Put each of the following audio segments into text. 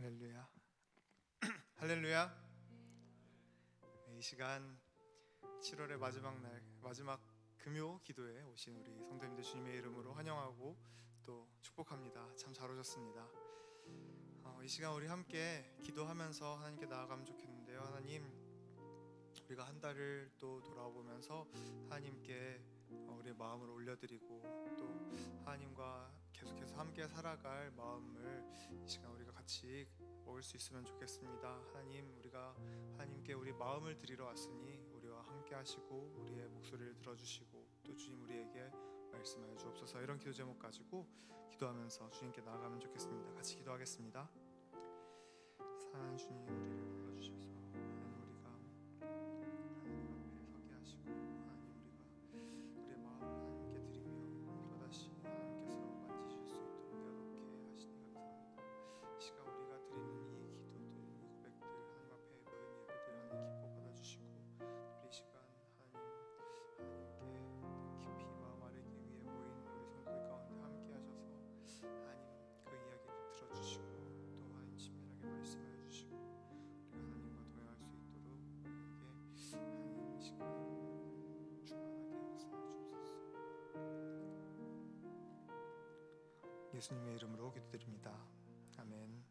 할렐루야. 할렐루야. 이 시간 7월의 마지막 날, 마지막 금요 기도에 오신 우리 성도님들 주님의 이름으로 환영하고 또 축복합니다. 참 잘 오셨습니다. 이 시간 우리 함께 기도하면서 하나님께 나아가면 좋겠는데요. 하나님, 우리가 한 달을 또 돌아보면서 하나님께 우리의 마음을 올려드리고 또 하나님과 계속해서 함께 살아갈 마음을 이 시간 우리가 같이 먹을 수 있으면 좋겠습니다. 하나님, 우리가 하나님께 우리 마음을 드리러 왔으니 우리와 함께 하시고 우리의 목소리를 들어주시고 또 주님 우리에게 말씀하여 주옵소서. 이런 기도 제목 가지고 기도하면서 주님께 나아가면 좋겠습니다. 같이 기도하겠습니다. 사랑하는 주님, 우리를 불러주셔서 하나님 우리가 하나님 앞에 서게 하시고 하나님 우리가 우리의 마음을 하나님께 드리며 또다시 하나님께서 만지실 수 있도록 여롭게 하시니 감사합니다. 이 시간 우리가 드리는 이 기도들, 이 고백들, 하나님 앞에 모인 예배들 하나님 기뻐 받아주시고 우리 이 시간 하나님께 깊이 마음 아래기 위해 모인 우리 성도들 가운데 함께 하셔서 하나님 그 이야기를 들어주시고 또 하나님 친밀하게 말씀하여 주시고 우리가 하나님과 동행할 수 있도록 우리에게 하나님 이 시간 충만하게 역사해 주옵소서. 예수님의 이름으로 기도드립니다. 아멘.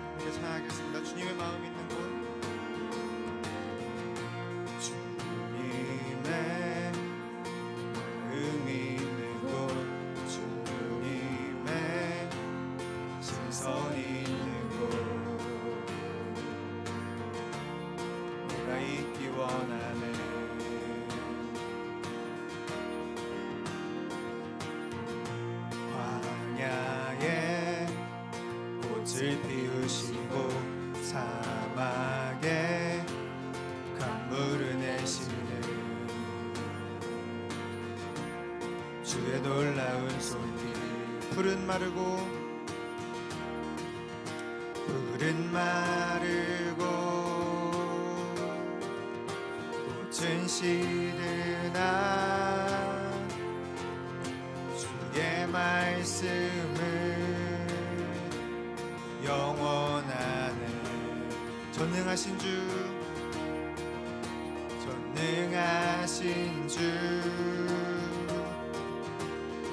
함께 찬양하겠습니다. 주님의 마음 있는 곳. 주님의 마음 있는 곳, 주님의 시선 있는 곳, 내가 있기 원하네. 광야에 꽃을 피우시고 사막에 강물을 내시는 주의 놀라운 손길. 푸른 마르고 꽃은 시드나 주의 말씀을 영원하네. 전능하신 주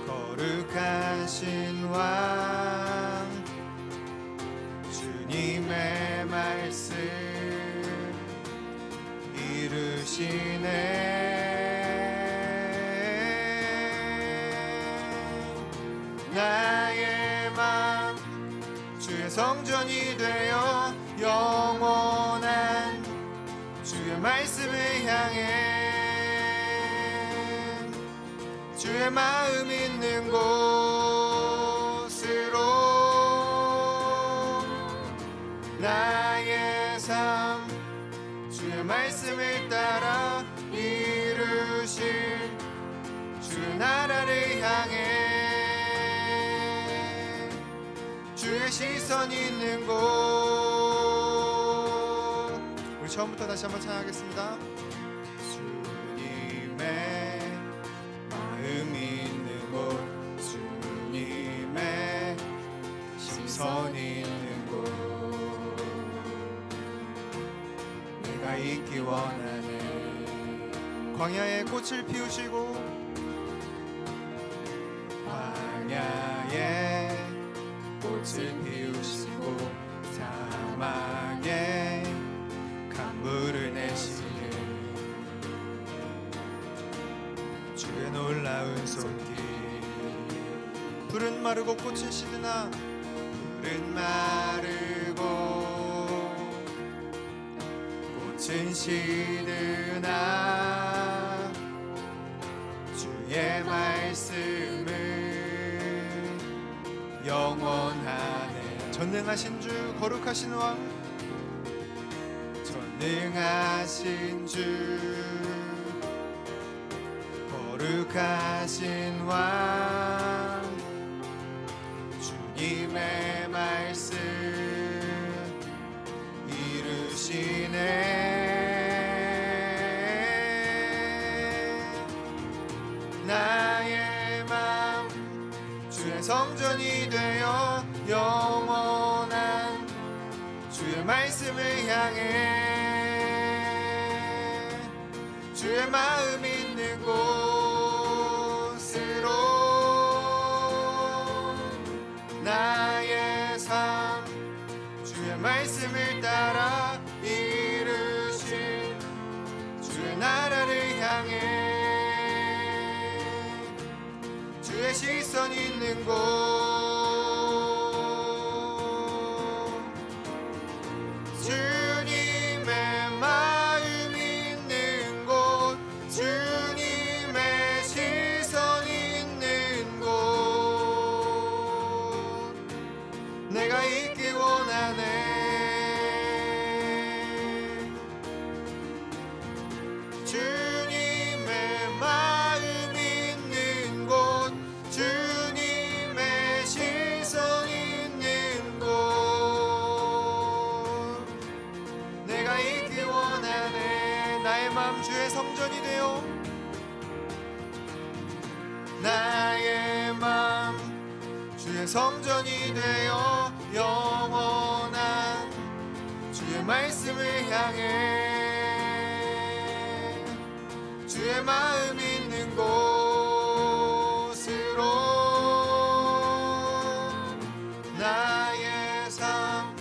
거룩하신 왕, 주님의 말씀 이루시네. 나의 맘 주의 성전이 되어 영원한 주의 말씀을 향해 주의 마음 있는 곳으로 나의 삶 주의 말씀을 따라 이루실 주의 나라를 향해 주의 시선 있는 곳. 우리 처음부터 다시 한번 찬양하겠습니다. 주님의 마음 있는 곳, 주님의 시선 있는 곳, 내가 있기 원하네. 광야에 꽃을 피우시고 광야에 꽃을 피우시고 사막에 강물을 내시는 주의 놀라운 손길. 푸른 마르고 꽃은 시드나 푸른 마르고 꽃은 시드나 주의 말씀을 영원하네. 전능하신 주 거룩하신 왕, 전능하신 주 거룩하신 왕 주님의 말씀 이루시네. 나의 맘 주의 성전이 되어 영원한 주의 말씀을 향해 주의 마음 있는 곳으로 나의 삶 주의 말씀을 따라 이루신 주의 나라를 향해 주의 시선 있는 곳 주님의 마음 있는 곳 주님의 시선 있는 곳 내가 있기 원하네. 주님의 마음 있는 곳 주님의 시선 있는 곳 내가 있기 원하네. 나의 마음 주의 성전이 되어 나의 마음 주의 성전이 되어 영원한 주의 말씀을 향해 주의 마음 있는 곳으로 나의 삶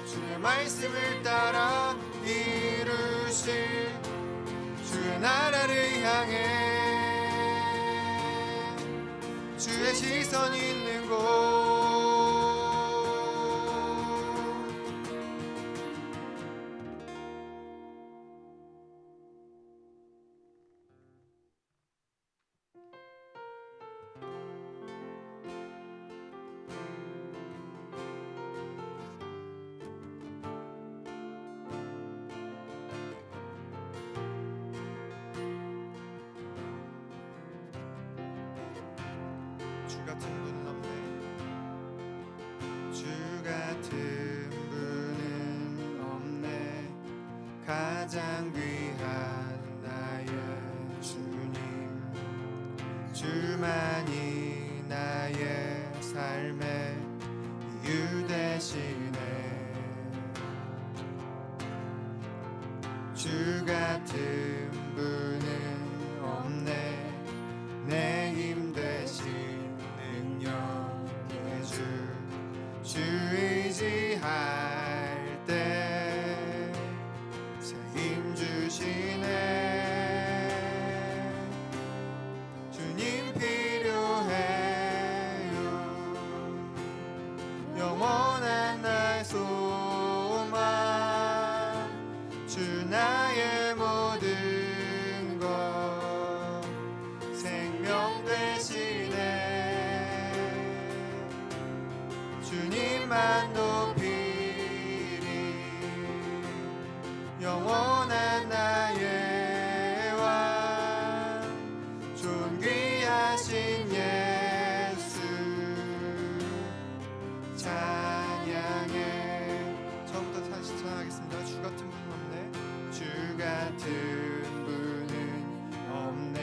주의 말씀을 따라 이루실 주의 나라를 향해 주의 시선 있는 곳 주 같은 분은 없네. 주 같은 분은 없네. 가장 귀한 나의 주님 주만이 나의 삶의 이유 되시네. 주 같은 분은 없네. 내 힘 되신 능력의 주 의지할 때 새 힘 주시네. 주님 필요해요. 영원한 나의 소망 주 나의 모든 것 생명 되시네. 주님만 높이리. 영원한 나의 왕 존귀하신 예수 찬양해. 처음부터 다시 찬양하겠습니다. 주 같은 분은 없네. 주 같은 분은 없네.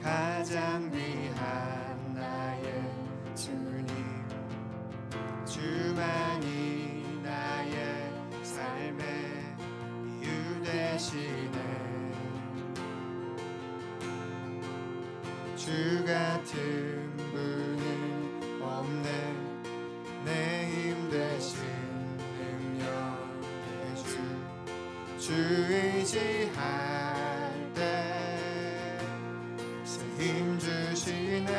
가장 귀한 나의 주님 주만이 나의 삶의 이유 되시네. 주 같은 분은 없네. 내 힘 되신 능력의 주 의지할 때 새 힘 주시네.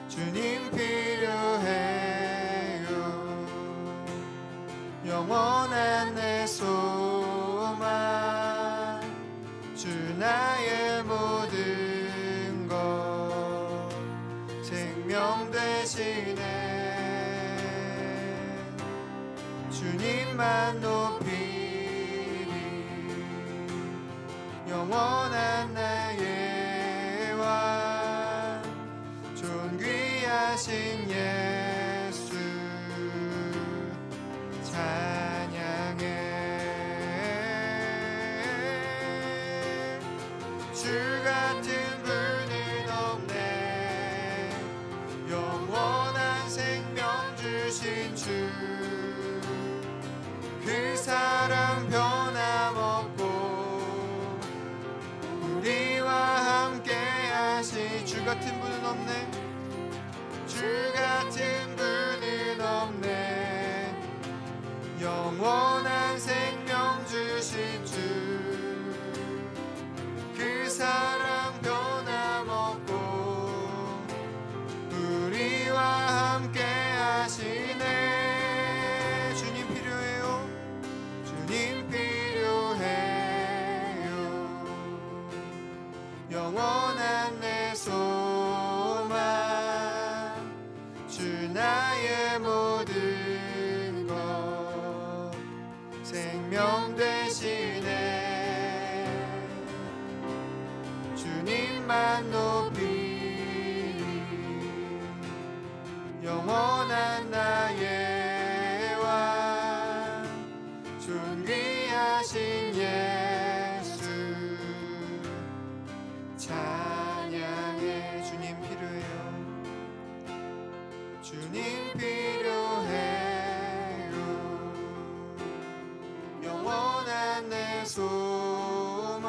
주님 필요해요. 영원한 내 소망 주 나의 모든 것 생명 되시네. 주님만 높이리. 영원한 나의 왕 존귀하신 예수 찬양해. 주 같은 분은 없네. 영원한 생명 주신 주, 그 사랑 변함없고 우리와 함께 하시. 주 같은 분은 없네. 주 같은 분은 없네. 영원한 생명 주신 주, 그 사랑 변함없고 우리와 함께 하시네. 주님 필요해요. 주님 필요해요. 영원한 내 소망, 주 나의 모든 것 생명 되시네. 주님만 높이리. 영원한 나의 왕 존귀하신 예수 찬양해. 주님 필요해요. 주님 필요해요. 영원한 내 소망,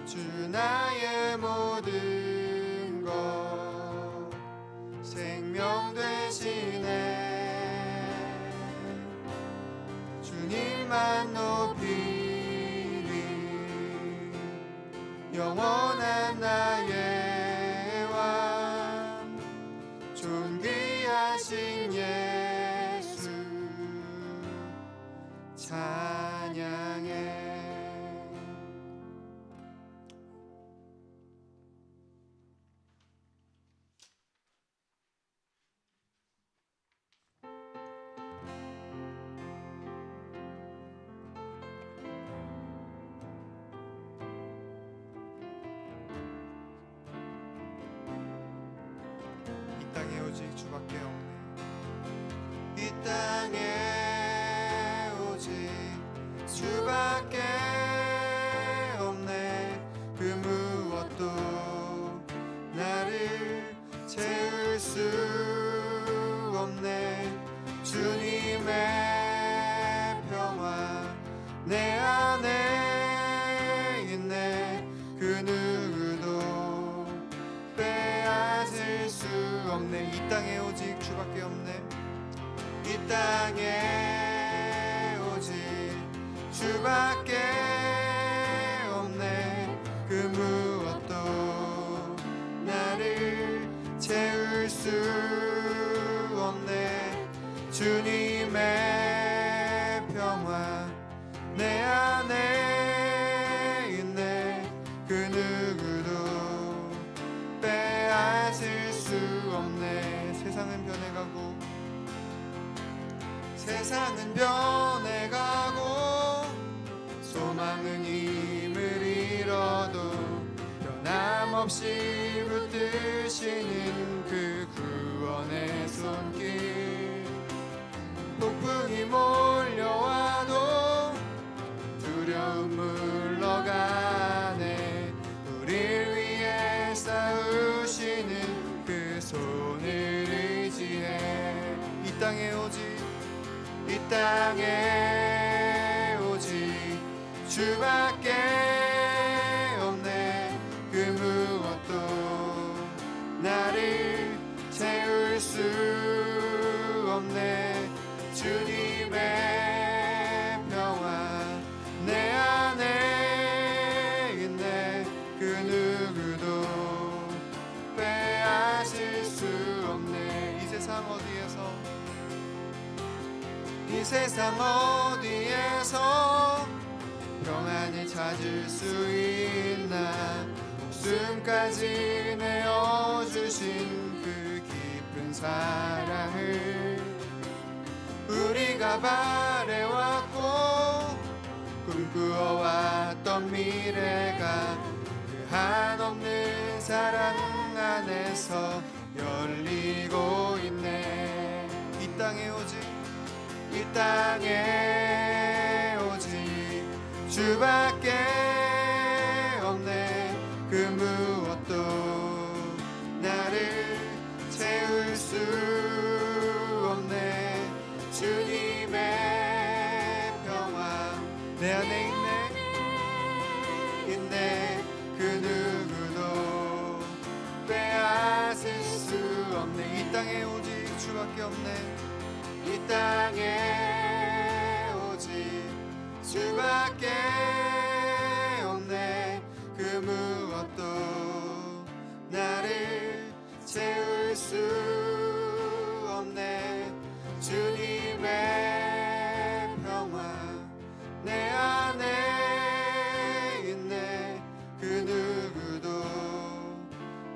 주 나의 모든 것 생명 되시네. 주님만 높이리. 영원한 나의 왕 존귀하신 예수 찬양해. 이 땅에 오직 주밖에 없네. 이 땅에 오직 주밖에 없네. 그 무엇도 나를 채울 수 없네. 주님의 평화 내 안에 있네. 그 누구도 빼앗을 수 없네. 이 땅에 오직 주밖에 없네. 이 땅에 오직 주밖에 없네. 그 무엇도 나를 채울 수 없네. 주님의 평화 내 안에 있네. 그 누구도 빼앗을 수 없네. 세상은 변해가고 세상은 변해가고 소망은 힘을 잃어도 변함없이 붙드시는 그 구원의 손길. 폭풍이 몰려와도 두려움 물러가네. 우릴 위해 싸우시는 그 손을 의지해. 이 땅에 오직 이 땅에 오직 주밖에 없네. 그 무엇도 나를 채울 수 없네. 주님의 평화 내 안에 있네. 그 누구도 빼앗을 수 없네. 이 세상 어디에서 평안을 찾을 수 있나. 목숨까지 내어주신 그 깊은 사랑을 우리가 바래왔고 꿈꾸어왔던 미래가 그 한없는 사랑 안에서 열리고 있네. 이 땅에 오직 주밖에 없네. 그 무엇도 나를 채울 수 없네. 주님의 평화 내 안에 있네. 그 누구도 빼앗을 수 없네. 이 땅에 오직 주밖에 없네. 이 땅에 오직 주밖에 없네. 그 무엇도 나를 채울 수 없네. 주님의 평화 내 안에 있네. 그 누구도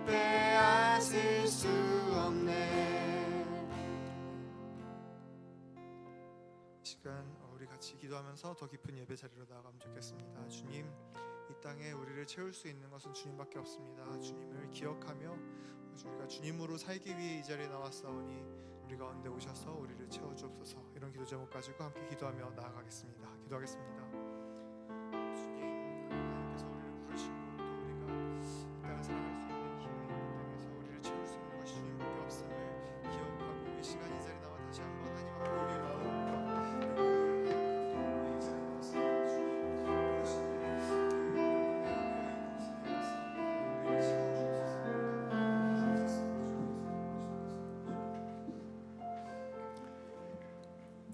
빼앗을 수 없네. 이 시간 우리 같이 기도하면서 더 깊은 예배 자리로 나아가면 좋겠습니다. 주님, 이 땅에 우리를 채울 수 있는 것은 주님밖에 없습니다. 주님을 기억하며 우리가 주님으로 살기 위해 이 자리에 나왔사오니 우리 가운데 오셔서 우리를 채워주옵소서. 이런 기도 제목 가지고 함께 기도하며 나아가겠습니다. 기도하겠습니다. 주님, 하나님께서 우리를 부르시고 또 우리가 이 땅을 살아갈 수 있는 힘이 이 땅에서 우리를 채울 수 있는 것이 주님밖에 없음을 기억하고 이 시간 이 자리에 나와 다시 한번 하나님 앞에 우리의 마음과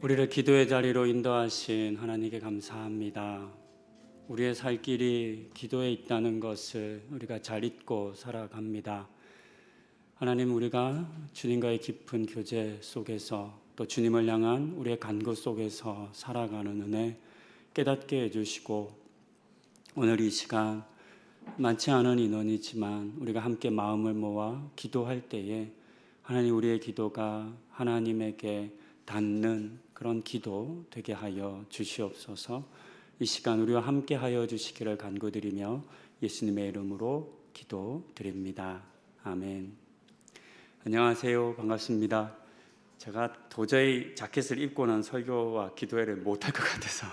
우리를 기도의 자리로 인도하신 하나님께 감사합니다. 우리의 살 길이 기도에 있다는 것을 우리가 잘 잊고 살아갑니다. 하나님, 우리가 주님과의 깊은 교제 속에서 또 주님을 향한 우리의 간구 속에서 살아가는 은혜 깨닫게 해주시고, 오늘 이 시간 많지 않은 인원이지만 우리가 함께 마음을 모아 기도할 때에 하나님, 우리의 기도가 하나님에게 닿는 그런 기도 되게 하여 주시옵소서. 이 시간 우리와 함께 하여 주시기를 간구드리며 예수님의 이름으로 기도드립니다. 아멘. 안녕하세요. 반갑습니다. 제가 도저히 자켓을 입고는 설교와 기도회를 못할 것 같아서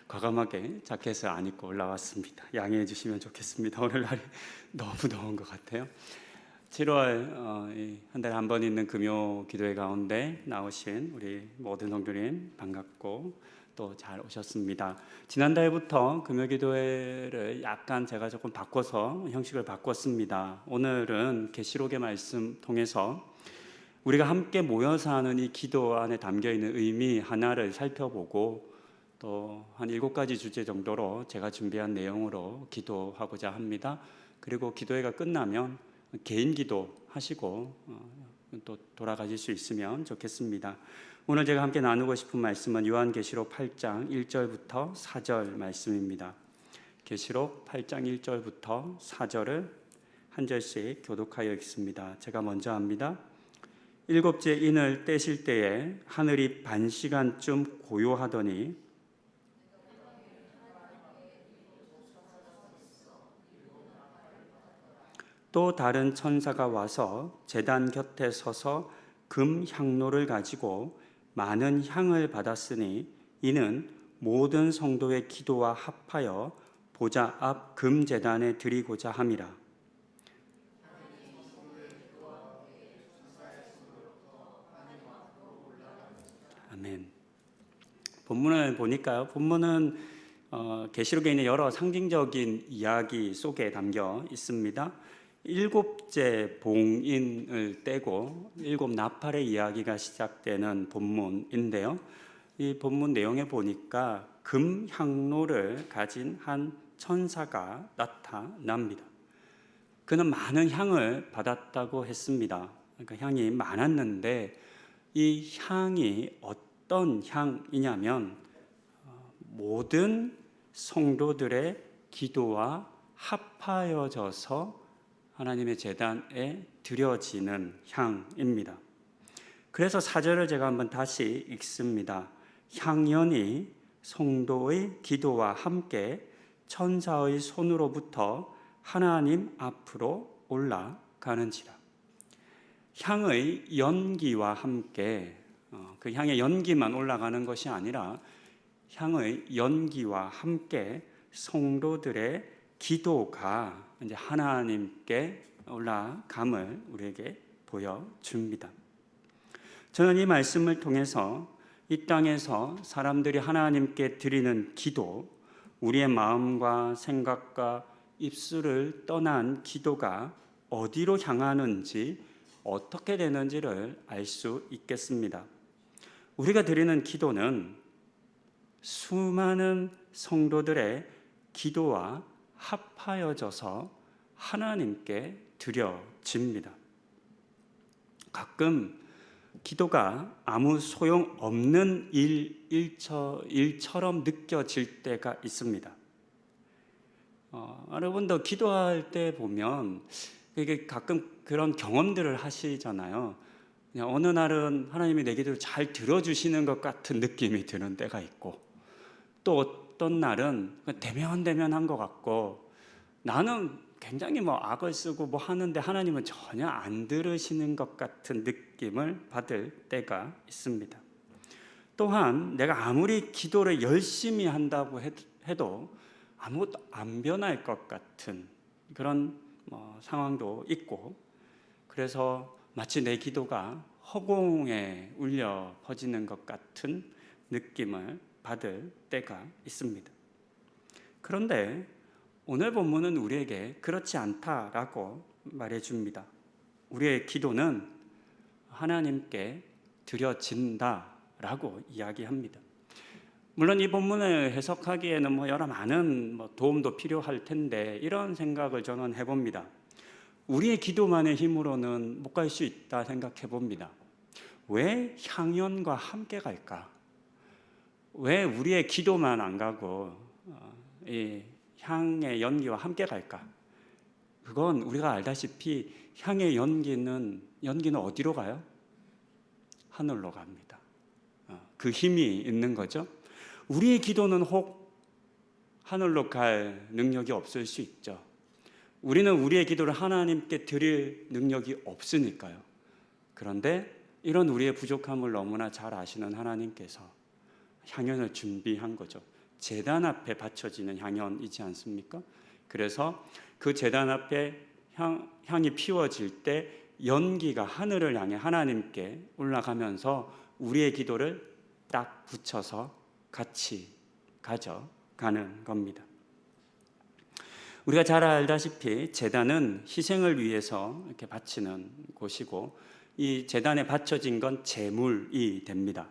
과감하게 자켓을 안 입고 올라왔습니다. 양해해 주시면 좋겠습니다. 오늘 날이 너무 더운 것 같아요. 7월 한 달에 한 번 있는 금요 기도회 가운데 나오신 우리 모든 성도님 반갑고 또 잘 오셨습니다. 지난달부터 금요 기도회를 약간 제가 조금 바꿔서 형식을 바꿨습니다. 오늘은 계시록의 말씀 통해서 우리가 함께 모여서 하는 이 기도 안에 담겨있는 의미 하나를 살펴보고 또 한 7가지 주제 정도로 제가 준비한 내용으로 기도하고자 합니다. 그리고 기도회가 끝나면 개인 기도 하시고 또 돌아가실 수 있으면 좋겠습니다. 오늘 제가 함께 나누고 싶은 말씀은 요한계시록 8장 1절부터 4절 말씀입니다. 계시록 8장 1절부터 4절을 한 절씩 교독하여 읽습니다. 제가 먼저 합니다. 7째 인을 떼실 때에 하늘이 반시간쯤 고요하더니 또 다른 천사가 와서 제단 곁에 서서 금 향로를 가지고 많은 향을 받았으니 이는 모든 성도의 기도와 합하여 보좌 앞 금 제단에 드리고자 함이라. 아멘. 본문을 보니까요. 본문은 계시록에 있는 여러 상징적인 이야기 속에 담겨 있습니다. 7째 봉인을 떼고 7 나팔의 이야기가 시작되는 본문인데요. 이 본문 내용에 보니까 금 향로를 가진 한 천사가 나타납니다. 그는 많은 향을 받았다고 했습니다. 그러니까 향이 많았는데 이 향이 어떤 향이냐면 모든 성도들의 기도와 합하여져서 하나님의 제단에 드려지는 향입니다. 그래서 4절을 제가 한번 다시 읽습니다. 향연이 성도의 기도와 함께 천사의 손으로부터 하나님 앞으로 올라가는지라. 향의 연기와 함께 그 향의 연기만 올라가는 것이 아니라 향의 연기와 함께 성도들의 기도가 이제 하나님께 올라감을 우리에게 보여줍니다. 저는 이 말씀을 통해서 이 땅에서 사람들이 하나님께 드리는 기도, 우리의 마음과 생각과 입술을 떠난 기도가 어디로 향하는지, 어떻게 되는지를 알 수 있겠습니다. 우리가 드리는 기도는 수많은 성도들의 기도와 합하여져서 하나님께 드려집니다. 가끔 기도가 아무 소용없는 일처럼 느껴질 때가 있습니다. 여러분도 기도할 때 보면 이게 가끔 그런 경험들을 하시잖아요. 그냥 어느 날은 하나님이 내 기도를 잘 들어주시는 것 같은 느낌이 드는 때가 있고, 또 어떤 날은 대면대면한 것 같고, 나는 굉장히 악을 쓰고 하는데 하나님은 전혀 안 들으시는 것 같은 느낌을 받을 때가 있습니다. 또한 내가 아무리 기도를 열심히 한다고 해도 아무것도 안 변할 것 같은 그런 상황도 있고, 그래서 마치 내 기도가 허공에 울려 퍼지는 것 같은 느낌을 받을 때가 있습니다. 그런데 오늘 본문은 우리에게 그렇지 않다라고 말해줍니다. 우리의 기도는 하나님께 드려진다라고 이야기합니다. 물론 이 본문을 해석하기에는 여러 많은 도움도 필요할 텐데, 이런 생각을 저는 해봅니다. 우리의 기도만의 힘으로는 못 갈 수 있다 생각해 봅니다. 왜 향연과 함께 갈까? 왜 우리의 기도만 안 가고 이 향의 연기와 함께 갈까? 그건 우리가 알다시피 향의 연기는 어디로 가요? 하늘로 갑니다. 그 힘이 있는 거죠. 우리의 기도는 혹 하늘로 갈 능력이 없을 수 있죠. 우리는 우리의 기도를 하나님께 드릴 능력이 없으니까요. 그런데 이런 우리의 부족함을 너무나 잘 아시는 하나님께서 향연을 준비한 거죠. 제단 앞에 바쳐지는 향연이지 않습니까? 그래서 그 제단 앞에 향이 피워질 때 연기가 하늘을 향해 하나님께 올라가면서 우리의 기도를 딱 붙여서 같이 가져가는 겁니다. 우리가 잘 알다시피 제단은 희생을 위해서 이렇게 바치는 곳이고, 이 제단에 바쳐진 건 제물이 됩니다.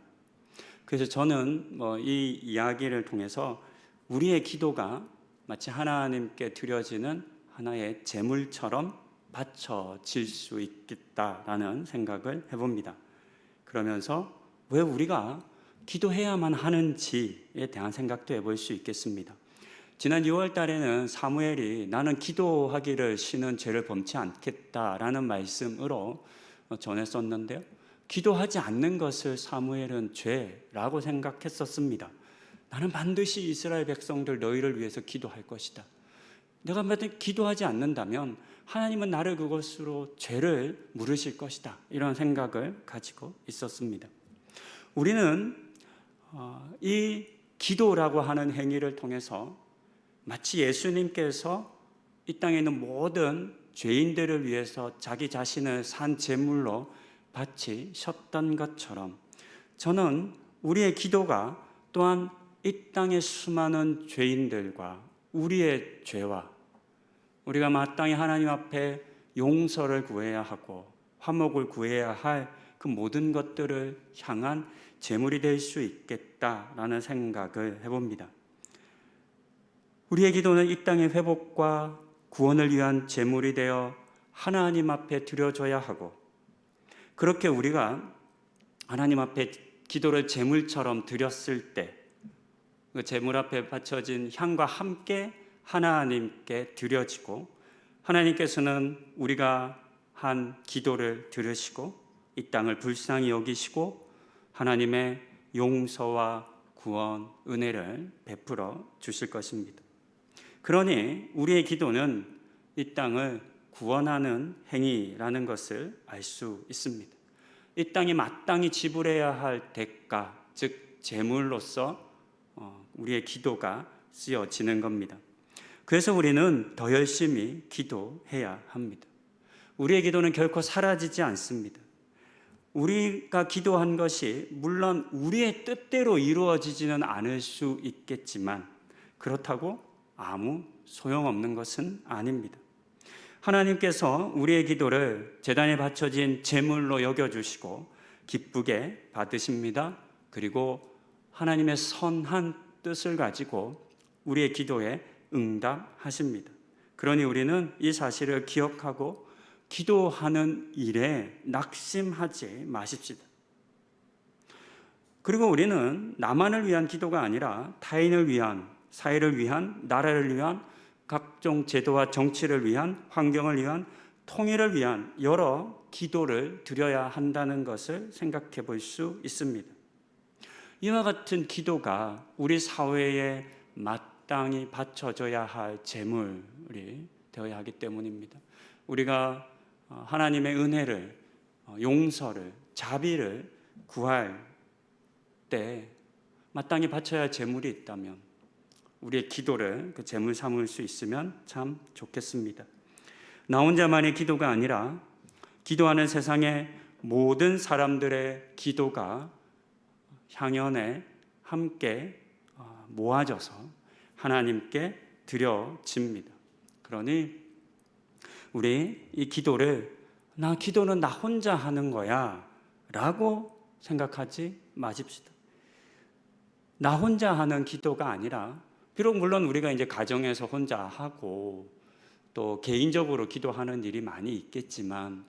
그래서 저는 이 이야기를 통해서 우리의 기도가 마치 하나님께 드려지는 하나의 제물처럼 바쳐질 수 있겠다라는 생각을 해봅니다. 그러면서 왜 우리가 기도해야만 하는지에 대한 생각도 해볼 수 있겠습니다. 지난 6월 달에는 사무엘이 나는 기도하기를 쉬는 죄를 범치 않겠다라는 말씀으로 전했었는데요. 기도하지 않는 것을 사무엘은 죄라고 생각했었습니다. 나는 반드시 이스라엘 백성들 너희를 위해서 기도할 것이다. 내가 만약 기도하지 않는다면 하나님은 나를 그것으로 죄를 물으실 것이다. 이런 생각을 가지고 있었습니다. 우리는 이 기도라고 하는 행위를 통해서 마치 예수님께서 이 땅에 있는 모든 죄인들을 위해서 자기 자신을 산 제물로 바치셨던 것처럼, 저는 우리의 기도가 또한 이 땅의 수많은 죄인들과 우리의 죄와 우리가 마땅히 하나님 앞에 용서를 구해야 하고 화목을 구해야 할 그 모든 것들을 향한 제물이 될 수 있겠다라는 생각을 해봅니다. 우리의 기도는 이 땅의 회복과 구원을 위한 제물이 되어 하나님 앞에 드려져야 하고, 그렇게 우리가 하나님 앞에 기도를 제물처럼 드렸을 때 그 제물 앞에 바쳐진 향과 함께 하나님께 드려지고, 하나님께서는 우리가 한 기도를 들으시고 이 땅을 불쌍히 여기시고 하나님의 용서와 구원, 은혜를 베풀어 주실 것입니다. 그러니 우리의 기도는 이 땅을 구원하는 행위라는 것을 알 수 있습니다. 이 땅이 마땅히 지불해야 할 대가, 즉 제물로서 우리의 기도가 쓰여지는 겁니다. 그래서 우리는 더 열심히 기도해야 합니다. 우리의 기도는 결코 사라지지 않습니다. 우리가 기도한 것이 물론 우리의 뜻대로 이루어지지는 않을 수 있겠지만 그렇다고 아무 소용없는 것은 아닙니다. 하나님께서 우리의 기도를 제단에 바쳐진 제물로 여겨주시고 기쁘게 받으십니다. 그리고 하나님의 선한 뜻을 가지고 우리의 기도에 응답하십니다. 그러니 우리는 이 사실을 기억하고 기도하는 일에 낙심하지 마십시다. 그리고 우리는 나만을 위한 기도가 아니라 타인을 위한, 사회를 위한, 나라를 위한, 각종 제도와 정치를 위한, 환경을 위한, 통일을 위한 여러 기도를 드려야 한다는 것을 생각해 볼 수 있습니다. 이와 같은 기도가 우리 사회에 마땅히 바쳐져야 할 제물이 되어야 하기 때문입니다. 우리가 하나님의 은혜를, 용서를, 자비를 구할 때 마땅히 바쳐야 할 제물이 있다면 우리의 기도를 그 제물 삼을 수 있으면 참 좋겠습니다. 나 혼자만의 기도가 아니라 기도하는 세상의 모든 사람들의 기도가 향연에 함께 모아져서 하나님께 드려집니다. 그러니 우리 이 기도를 기도는 나 혼자 하는 거야 라고 생각하지 마십시다. 나 혼자 하는 기도가 아니라 비록 물론 우리가 이제 가정에서 혼자 하고 또 개인적으로 기도하는 일이 많이 있겠지만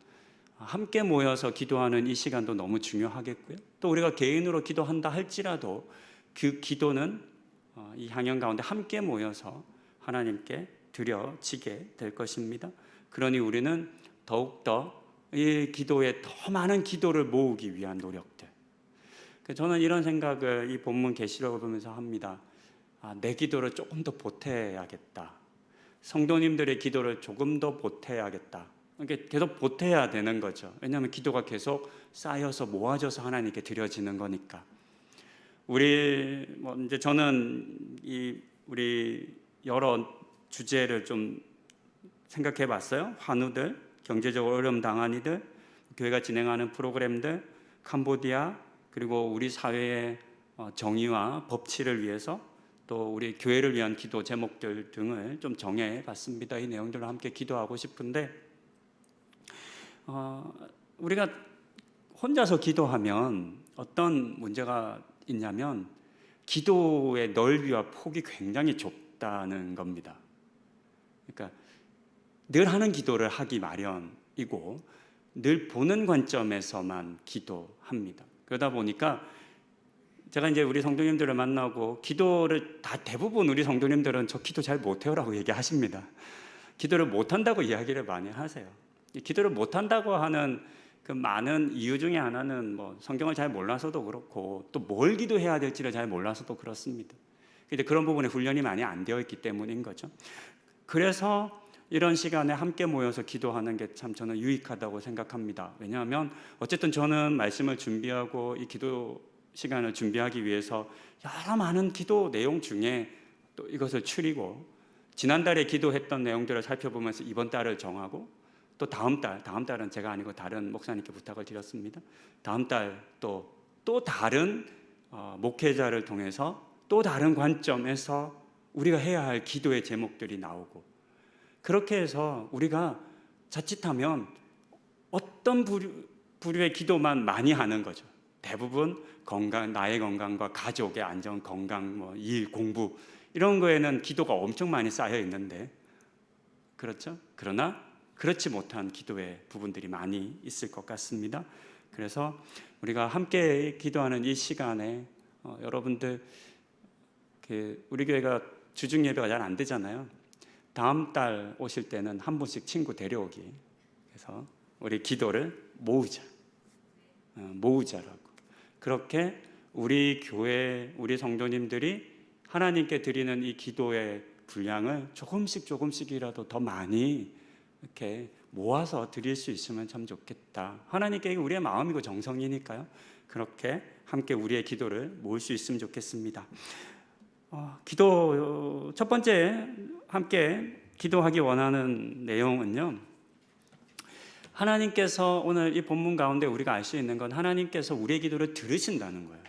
함께 모여서 기도하는 이 시간도 너무 중요하겠고요. 또 우리가 개인으로 기도한다 할지라도 그 기도는 이 향연 가운데 함께 모여서 하나님께 드려지게 될 것입니다. 그러니 우리는 더욱더 이 기도에 더 많은 기도를 모으기 위한 노력들. 저는 이런 생각을 이 본문 계시록을 보면서 합니다. 내 기도를 조금 더 보태야겠다. 성도님들의 기도를 조금 더 보태야겠다. 이렇게 계속 보태야 되는 거죠. 왜냐하면 기도가 계속 쌓여서 모아져서 하나님께 드려지는 거니까. 이제 저는 우리 여러 주제를 좀 생각해 봤어요. 환우들, 경제적으로 어려움 당한 이들, 교회가 진행하는 프로그램들, 캄보디아, 그리고 우리 사회의 정의와 법치를 위해서 또 우리 교회를 위한 기도 제목들 등을 좀 정해 봤습니다. 이 내용들로 함께 기도하고 싶은데 우리가 혼자서 기도하면 어떤 문제가 있냐면 기도의 넓이와 폭이 굉장히 좁다는 겁니다. 그러니까 늘 하는 기도를 하기 마련이고 늘 보는 관점에서만 기도합니다. 그러다 보니까 제가 이제 우리 성도님들을 만나고 기도를 대부분 우리 성도님들은 저 기도 잘 못해요라고 얘기하십니다. 기도를 못한다고 이야기를 많이 하세요. 기도를 못한다고 하는 그 많은 이유 중에 하나는 성경을 잘 몰라서도 그렇고 또 뭘 기도해야 될지를 잘 몰라서도 그렇습니다. 근데 그런 부분에 훈련이 많이 안 되어 있기 때문인 거죠. 그래서 이런 시간에 함께 모여서 기도하는 게 참 저는 유익하다고 생각합니다. 왜냐하면 어쨌든 저는 말씀을 준비하고 이 기도 시간을 준비하기 위해서 여러 많은 기도 내용 중에 또 이것을 추리고 지난달에 기도했던 내용들을 살펴보면서 이번 달을 정하고 또 다음 달은 제가 아니고 다른 목사님께 부탁을 드렸습니다. 다음 달 또 다른 목회자를 통해서 또 다른 관점에서 우리가 해야 할 기도의 제목들이 나오고 그렇게 해서 우리가 자칫하면 어떤 부류의 기도만 많이 하는 거죠. 대부분 나의 건강과 가족의 안전, 건강, 일, 공부 이런 거에는 기도가 엄청 많이 쌓여 있는데 그렇죠? 그러나 그렇지 못한 기도의 부분들이 많이 있을 것 같습니다. 그래서 우리가 함께 기도하는 이 시간에 여러분들 우리 교회가 주중 예배가 잘 안 되잖아요. 다음 달 오실 때는 한 분씩 친구 데려오기. 그래서 우리 기도를 모으자라고. 그렇게 우리 교회, 우리 성도님들이 하나님께 드리는 이 기도의 분량을 조금씩이라도 더 많이 이렇게 모아서 드릴 수 있으면 참 좋겠다. 하나님께 우리의 마음이고 정성이니까요. 그렇게 함께 우리의 기도를 모을 수 있으면 좋겠습니다. 기도 첫 번째 함께 기도하기 원하는 내용은요. 하나님께서 오늘 이 본문 가운데 우리가 알 수 있는 건 하나님께서 우리의 기도를 들으신다는 거예요.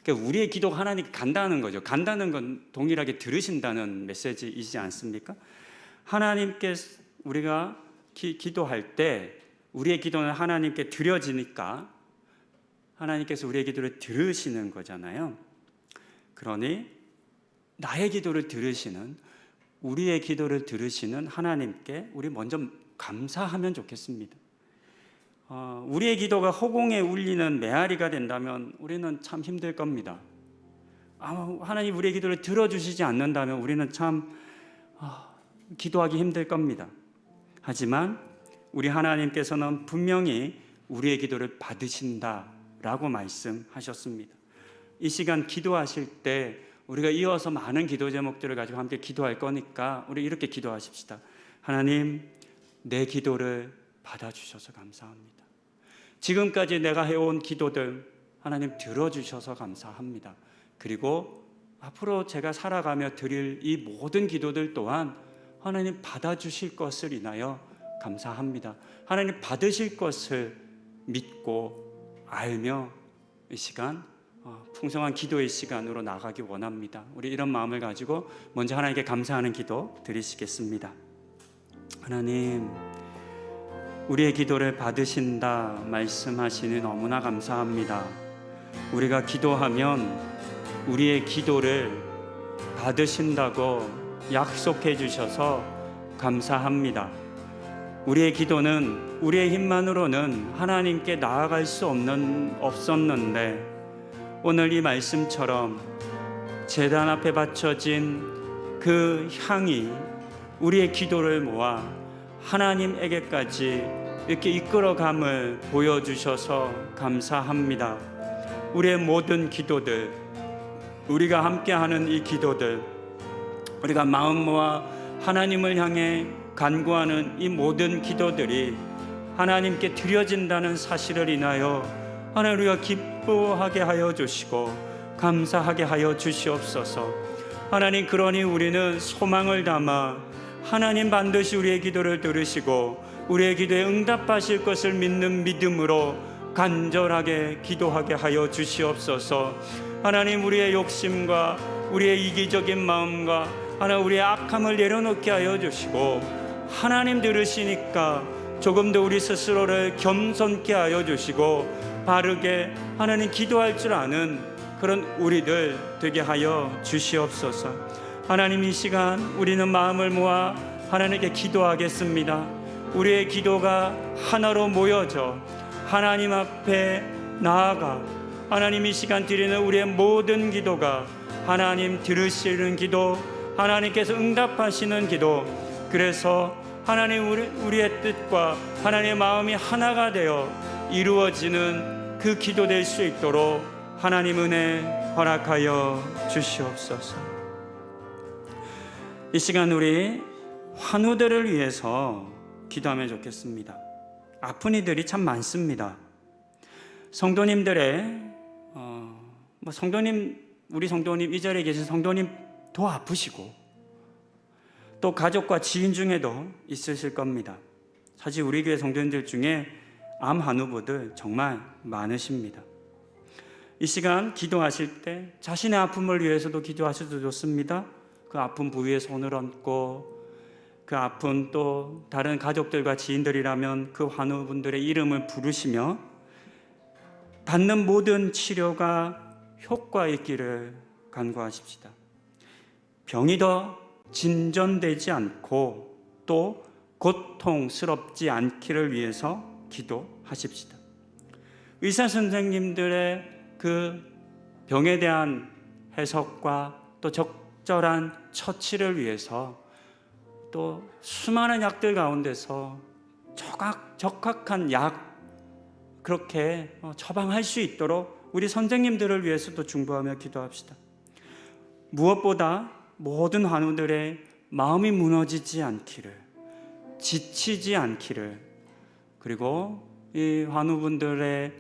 그러니까 우리의 기도가 하나님께 간다는 거죠. 간다는 건 동일하게 들으신다는 메시지이지 않습니까? 하나님께서 우리가 기도할 때 우리의 기도는 하나님께 드려지니까 하나님께서 우리의 기도를 들으시는 거잖아요. 그러니 나의 기도를 들으시는, 우리의 기도를 들으시는 하나님께 우리 먼저 감사하면 좋겠습니다. 우리의 기도가 허공에 울리는 메아리가 된다면 우리는 참 힘들 겁니다. 하나님 우리의 기도를 들어주시지 않는다면 우리는 참 기도하기 힘들 겁니다. 하지만 우리 하나님께서는 분명히 우리의 기도를 받으신다라고 말씀하셨습니다. 이 시간 기도하실 때 우리가 이어서 많은 기도 제목들을 가지고 함께 기도할 거니까 우리 이렇게 기도하십시다. 하나님, 내 기도를 받아주셔서 감사합니다. 지금까지 내가 해온 기도들 하나님 들어주셔서 감사합니다. 그리고 앞으로 제가 살아가며 드릴 이 모든 기도들 또한 하나님 받아주실 것을 인하여 감사합니다. 하나님 받으실 것을 믿고 알며 이 시간 풍성한 기도의 시간으로 나가기 원합니다. 우리 이런 마음을 가지고 먼저 하나님께 감사하는 기도 드리시겠습니다. 하나님, 우리의 기도를 받으신다 말씀하시니 너무나 감사합니다. 우리가 기도하면 우리의 기도를 받으신다고 약속해 주셔서 감사합니다. 우리의 기도는 우리의 힘만으로는 하나님께 나아갈 수 없었는데 오늘 이 말씀처럼 제단 앞에 바쳐진 그 향이 우리의 기도를 모아 하나님에게까지 이렇게 이끌어감을 보여주셔서 감사합니다. 우리의 모든 기도들, 우리가 함께하는 이 기도들, 우리가 마음 모아 하나님을 향해 간구하는 이 모든 기도들이 하나님께 드려진다는 사실을 인하여 하나님 우리가 기뻐하게 하여 주시고 감사하게 하여 주시옵소서. 하나님, 그러니 우리는 소망을 담아 하나님 반드시 우리의 기도를 들으시고 우리의 기도에 응답하실 것을 믿는 믿음으로 간절하게 기도하게 하여 주시옵소서. 하나님, 우리의 욕심과 우리의 이기적인 마음과 하나님 우리의 악함을 내려놓게 하여 주시고 하나님 들으시니까 조금 더 우리 스스로를 겸손케 하여 주시고 바르게 하나님 기도할 줄 아는 그런 우리들 되게 하여 주시옵소서. 하나님, 이 시간 우리는 마음을 모아 하나님께 기도하겠습니다. 우리의 기도가 하나로 모여져 하나님 앞에 나아가 하나님 이 시간 드리는 우리의 모든 기도가 하나님 들으시는 기도, 하나님께서 응답하시는 기도, 그래서 하나님 우리의 뜻과 하나님의 마음이 하나가 되어 이루어지는 그 기도 될 수 있도록 하나님 은혜 허락하여 주시옵소서. 이 시간 우리 환우들을 위해서 기도하면 좋겠습니다. 아픈 이들이 참 많습니다. 성도님들의 우리 성도님, 이 자리에 계신 성도님 더 아프시고 또 가족과 지인 중에도 있으실 겁니다. 사실 우리 교회 성도님들 중에 암 환우분들 정말 많으십니다. 이 시간 기도하실 때 자신의 아픔을 위해서도 기도하셔도 좋습니다. 그 아픈 부위에 손을 얹고 그 아픈 또 다른 가족들과 지인들이라면 그 환우분들의 이름을 부르시며 받는 모든 치료가 효과 있기를 간구하십시다. 병이 더 진전되지 않고 또 고통스럽지 않기를 위해서 기도하십시다. 의사 선생님들의 그 병에 대한 해석과 또 적절한 처치를 위해서 또 수많은 약들 가운데서 적합한 약 그렇게 처방할 수 있도록 우리 선생님들을 위해서도 중보하며 기도합시다. 무엇보다 모든 환우들의 마음이 무너지지 않기를, 지치지 않기를, 그리고 이 환우분들의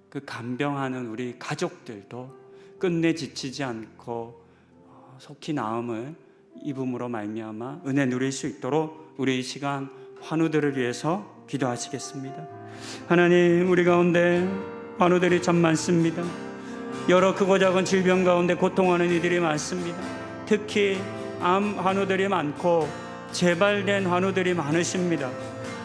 그 간병하는 우리 가족들도 끝내 지치지 않고 속히 나음을 입음으로 말미암아 은혜 누릴 수 있도록 우리 이 시간 환우들을 위해서 기도하시겠습니다. 하나님, 우리 가운데 환우들이 참 많습니다. 여러 크고 작은 질병 가운데 고통하는 이들이 많습니다. 특히 암 환우들이 많고 재발된 환우들이 많으십니다.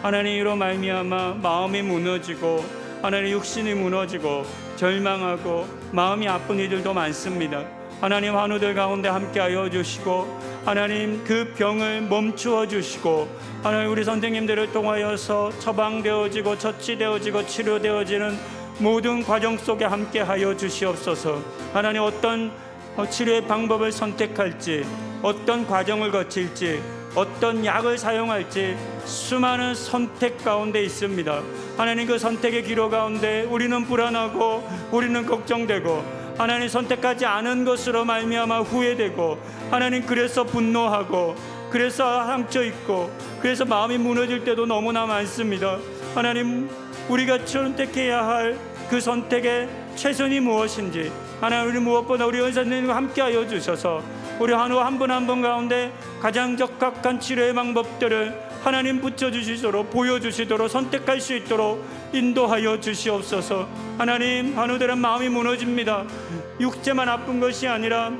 하나님, 이로 말미암아 마음이 무너지고 하나님 육신이 무너지고 절망하고 마음이 아픈 이들도 많습니다. 하나님, 환우들 가운데 함께하여 주시고 하나님 그 병을 멈추어 주시고 하나님 우리 선생님들을 통하여서 처방되어지고 처치되어지고 치료되어지는 모든 과정 속에 함께하여 주시옵소서. 하나님, 어떤 치료의 방법을 선택할지, 어떤 과정을 거칠지, 어떤 약을 사용할지 수많은 선택 가운데 있습니다. 하나님, 그 선택의 기로 가운데 우리는 불안하고 우리는 걱정되고 하나님 선택하지 않은 것으로 말미암아 후회되고 하나님 그래서 분노하고 그래서 상처 있고 그래서 마음이 무너질 때도 너무나 많습니다. 하나님, 우리가 선택해야 할 그 선택의 최선이 무엇인지 하나님, 우리 무엇보다 우리 의사님과 함께하여 주셔서 우리 환우 한 분 한 분 가운데 가장 적합한 치료의 방법들을 하나님 붙여주시도록 보여주시도록 선택할 수 있도록 인도하여 주시옵소서. 하나님, 환우들은 마음이 무너집니다. 육체만 아픈 것이 아니라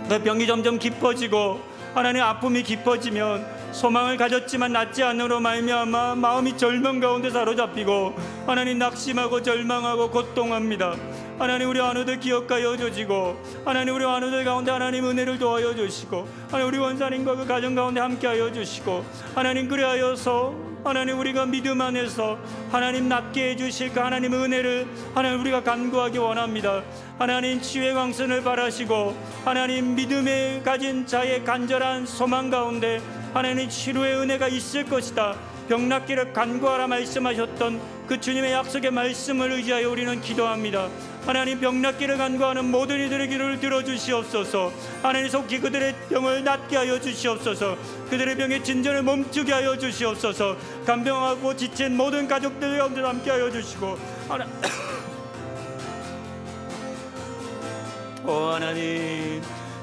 그 병이 점점 깊어지고 하나님 아픔이 깊어지면 소망을 가졌지만 낫지 않으로 말미암아 마음이 절망 가운데 사로잡히고 하나님 낙심하고 절망하고 고통합니다. 하나님, 우리 환우들 기억하여 주시고 하나님 우리 환우들 가운데 하나님 은혜를 도와여 주시고 하나님 우리 원사님과 그 가정 가운데 함께하여 주시고 하나님 그리하여서 하나님 우리가 믿음 안에서 하나님 낫게 해주실 그 하나님 은혜를 하나님 우리가 간구하기 원합니다. 하나님 치유의 광선을 바라시고 하나님 믿음에 가진 자의 간절한 소망 가운데 하나님 치료의 은혜가 있을 것이다. 병 낫기를 간구하라 말씀하셨던 그 주님의 약속의 말씀을 의지하여 우리는 기도합니다. 하나님, 병 낫기를 간구하는 모든 이들의 기도를 들어주시옵소서. 하나님, 속히 그들의 병을 낫게 하여 주시옵소서. 그들의 병의 진전을 멈추게 하여 주시옵소서. 간병하고 지친 모든 가족들 가운데 함께 하여 주시고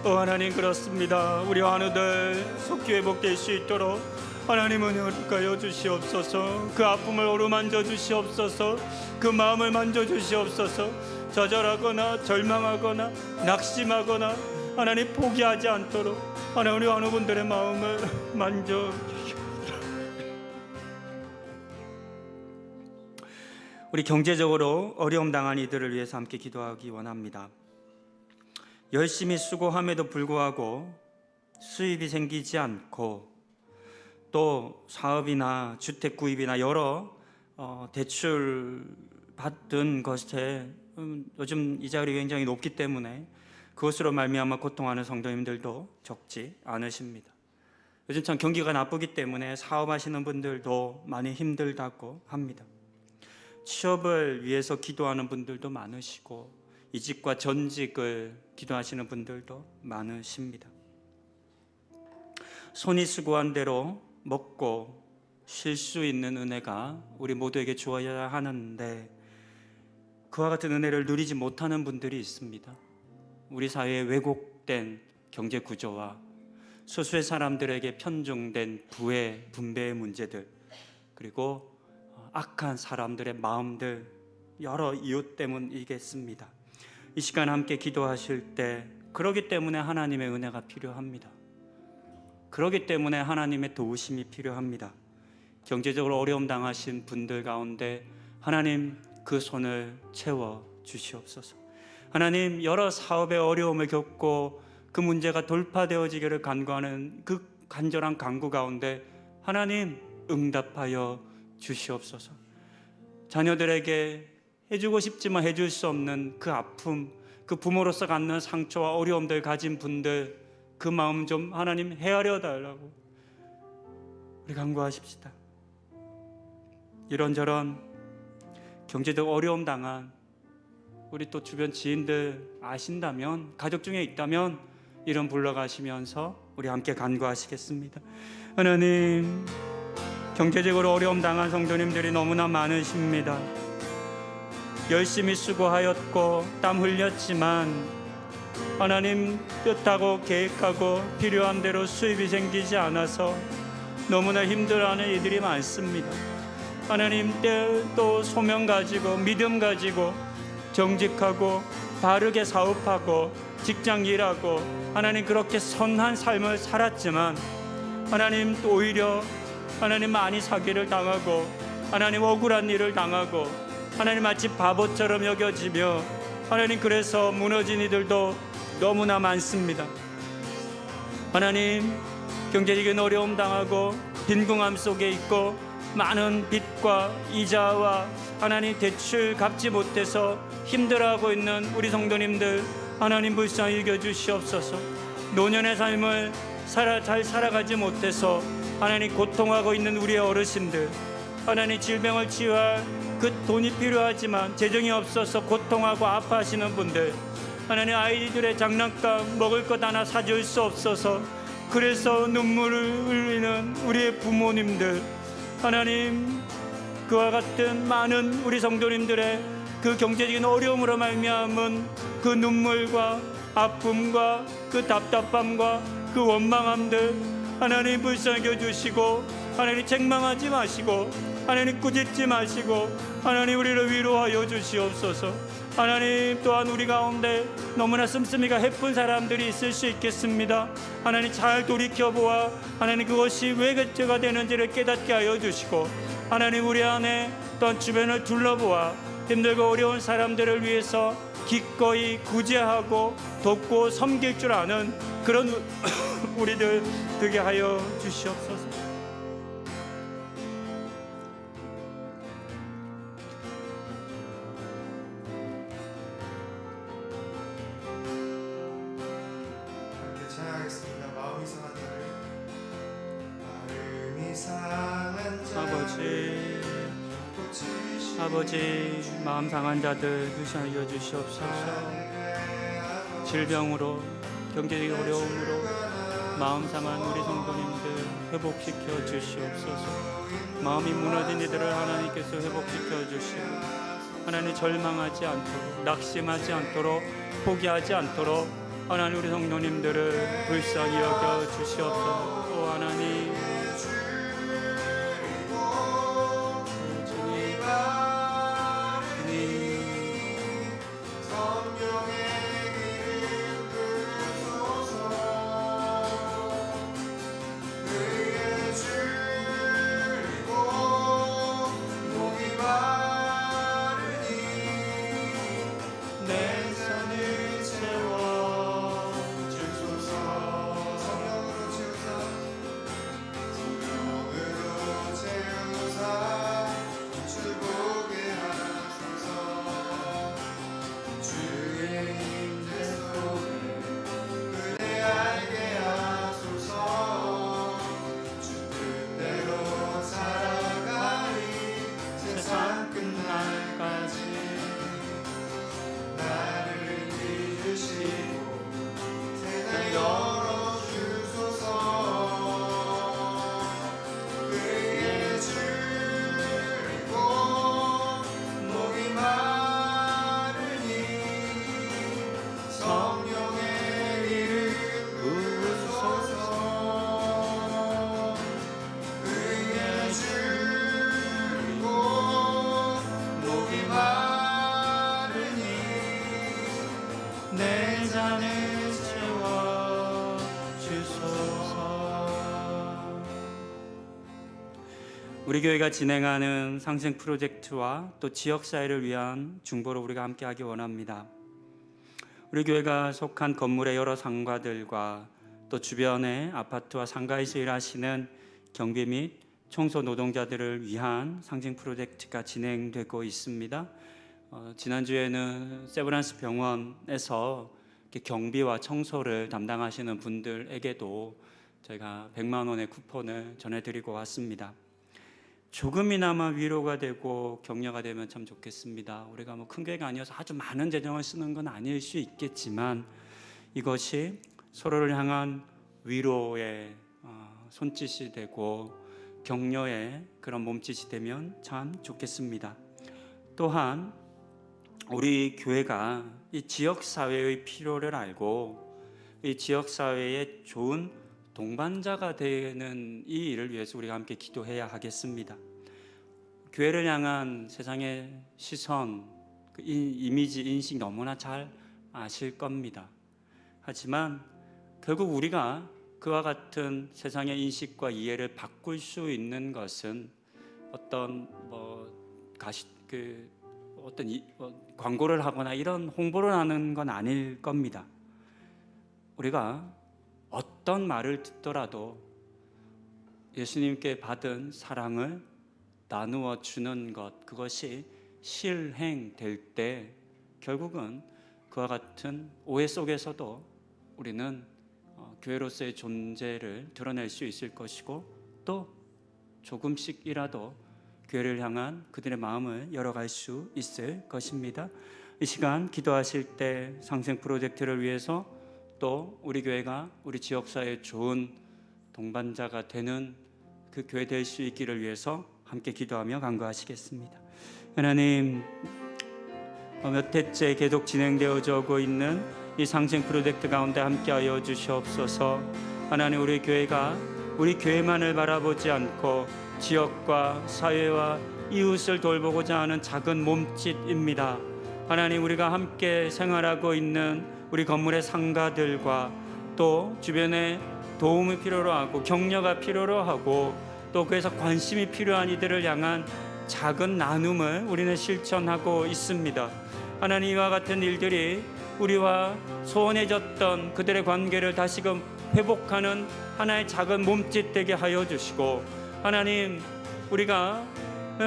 하나님 그렇습니다. 우리 환우들 속히 회복될 수 있도록 하나님 은혜하여 주시옵소서. 그 아픔을 어루만져 주시옵소서. 그 마음을 만져 주시옵소서. 좌절하거나 절망하거나 낙심하거나 하나님 포기하지 않도록 하나님 우리 환우분들의 마음을 만져 주시옵소서. 우리 경제적으로 어려움 당한 이들을 위해서 함께 기도하기 원합니다. 열심히 수고함에도 불구하고 수입이 생기지 않고 또 사업이나 주택 구입이나 여러 대출 받은 것에 요즘 이자율이 굉장히 높기 때문에 그것으로 말미암아 고통하는 성도님들도 적지 않으십니다. 요즘 참 경기가 나쁘기 때문에 사업하시는 분들도 많이 힘들다고 합니다. 취업을 위해서 기도하는 분들도 많으시고 이직과 전직을 기도하시는 분들도 많으십니다. 손이 수고한 대로 먹고 쉴 수 있는 은혜가 우리 모두에게 주어야 하는데 그와 같은 은혜를 누리지 못하는 분들이 있습니다. 우리 사회의 왜곡된 경제 구조와 소수의 사람들에게 편중된 부의 분배의 문제들, 그리고 악한 사람들의 마음들, 여러 이유 때문이겠습니다. 이 시간 함께 기도하실 때 그러기 때문에 하나님의 은혜가 필요합니다. 그러기 때문에 하나님의 도우심이 필요합니다. 경제적으로 어려움 당하신 분들 가운데 하나님 그 손을 채워 주시옵소서. 하나님, 여러 사업의 어려움을 겪고 그 문제가 돌파되어지기를 간구하는 그 간절한 간구 가운데 하나님 응답하여 주시옵소서. 자녀들에게 해주고 싶지만 해줄 수 없는 그 아픔, 그 부모로서 갖는 상처와 어려움들 가진 분들, 그 마음 좀 하나님 헤아려 달라고 우리 간구하십시다. 이런저런 경제적 어려움 당한 우리 또 주변 지인들 아신다면, 가족 중에 있다면 이름 불러가시면서 우리 함께 간구하시겠습니다. 하나님, 경제적으로 어려움 당한 성도님들이 너무나 많으십니다. 열심히 수고하였고 땀 흘렸지만 하나님 뜻하고 계획하고 필요한 대로 수입이 생기지 않아서 너무나 힘들어하는 이들이 많습니다. 하나님, 또 소명 가지고 믿음 가지고 정직하고 바르게 사업하고 직장 일하고 하나님 그렇게 선한 삶을 살았지만 하나님 또 오히려 하나님 많이 사기를 당하고 하나님 억울한 일을 당하고 하나님 마치 바보처럼 여겨지며 하나님 그래서 무너진 이들도 너무나 많습니다. 하나님, 경제적인 어려움 당하고 빈궁함 속에 있고 많은 빚과 이자와 하나님 대출 갚지 못해서 힘들어하고 있는 우리 성도님들 하나님 불쌍히 여겨주시옵소서. 노년의 삶을 잘 살아가지 못해서 하나님 고통하고 있는 우리의 어르신들, 하나님 질병을 치유할 그 돈이 필요하지만 재정이 없어서 고통하고 아파하시는 분들, 하나님 아이들의 장난감 먹을 것 하나 사줄 수 없어서 그래서 눈물을 흘리는 우리의 부모님들, 하나님 그와 같은 많은 우리 성도님들의 그 경제적인 어려움으로 말미암은 그 눈물과 아픔과 그 답답함과 그 원망함들 하나님 불쌍히 여주시고 하나님 책망하지 마시고 하나님 꾸짖지 마시고 하나님 우리를 위로하여 주시옵소서. 하나님 또한 우리 가운데 너무나 씀씀이가 해픈 사람들이 있을 수 있겠습니다. 하나님 잘 돌이켜보아 하나님 그것이 왜 그때가 되는지를 깨닫게 하여 주시고 하나님 우리 안에 또한 주변을 둘러보아 힘들고 어려운 사람들을 위해서 기꺼이 구제하고 돕고 섬길 줄 아는 그런 우리들 되게 하여 주시옵소서. 찬양하겠습니다. 마음이 상한 자를 아버지 마음 상한 자들 불쌍히 여주시옵소서. 질병으로 경제적 어려움으로 마음 상한 우리 성도님들 회복시켜 주시옵소서. 마음이 무너진 이들을 하나님께서 회복시켜 주시고 하나님 절망하지 않도록 낙심하지 않도록 포기하지 않도록 하나님 우리 성도님들을 불쌍히 여겨 주시옵소서. 오 하나님 내 잔을 채워 주소서. 우리 교회가 진행하는 상생 프로젝트와 또 지역사회를 위한 중보를 우리가 함께하기 원합니다. 우리 교회가 속한 건물의 여러 상가들과 또 주변의 아파트와 상가에서 일하시는 경비 및 청소 노동자들을 위한 상생 프로젝트가 진행되고 있습니다. 지난주에는 세브란스 병원에서 경비와 청소를 담당하시는 분들에게도 저희가 100만 원의 쿠폰을 전해드리고 왔습니다. 조금이나마 위로가 되고 격려가 되면 참 좋겠습니다. 우리가 뭐 큰 교회가 아니어서 아주 많은 재정을 쓰는 건 아닐 수 있겠지만 이것이 서로를 향한 위로의 손짓이 되고 격려의 그런 몸짓이 되면 참 좋겠습니다. 또한 우리 교회가 이 지역사회의 필요를 알고 이 지역사회의 좋은 동반자가 되는 이 일을 위해서 우리가 함께 기도해야 하겠습니다. 교회를 향한 세상의 시선, 이미지, 인식 너무나 잘 아실 겁니다. 하지만 결국 우리가 그와 같은 세상의 인식과 이해를 바꿀 수 있는 것은 어떤 광고를 하거나 이런 홍보를 하는 건 아닐 겁니다. 우리가 어떤 말을 듣더라도 예수님께 받은 사랑을 나누어 주는 것, 그것이 실행될 때 결국은 그와 같은 오해 속에서도 우리는 교회로서의 존재를 드러낼 수 있을 것이고 또 조금씩이라도 교회를 향한 그들의 마음을 열어갈 수 있을 것입니다. 이 시간 기도하실 때 상생 프로젝트를 위해서 또 우리 교회가 우리 지역사회의 좋은 동반자가 되는 그 교회 될 수 있기를 위해서 함께 기도하며 간구하시겠습니다. 하나님, 몇 해째 계속 진행되어져 오고 있는 이 상생 프로젝트 가운데 함께하여 주시옵소서. 하나님, 우리 교회가 우리 교회만을 바라보지 않고 지역과 사회와 이웃을 돌보고자 하는 작은 몸짓입니다. 하나님, 우리가 함께 생활하고 있는 우리 건물의 상가들과 또 주변에 도움이 필요로 하고 격려가 필요로 하고 또 그래서 관심이 필요한 이들을 향한 작은 나눔을 우리는 실천하고 있습니다. 하나님, 이와 같은 일들이 우리와 소원해졌던 그들의 관계를 다시금 회복하는 하나의 작은 몸짓 되게 하여 주시고, 하나님, 우리가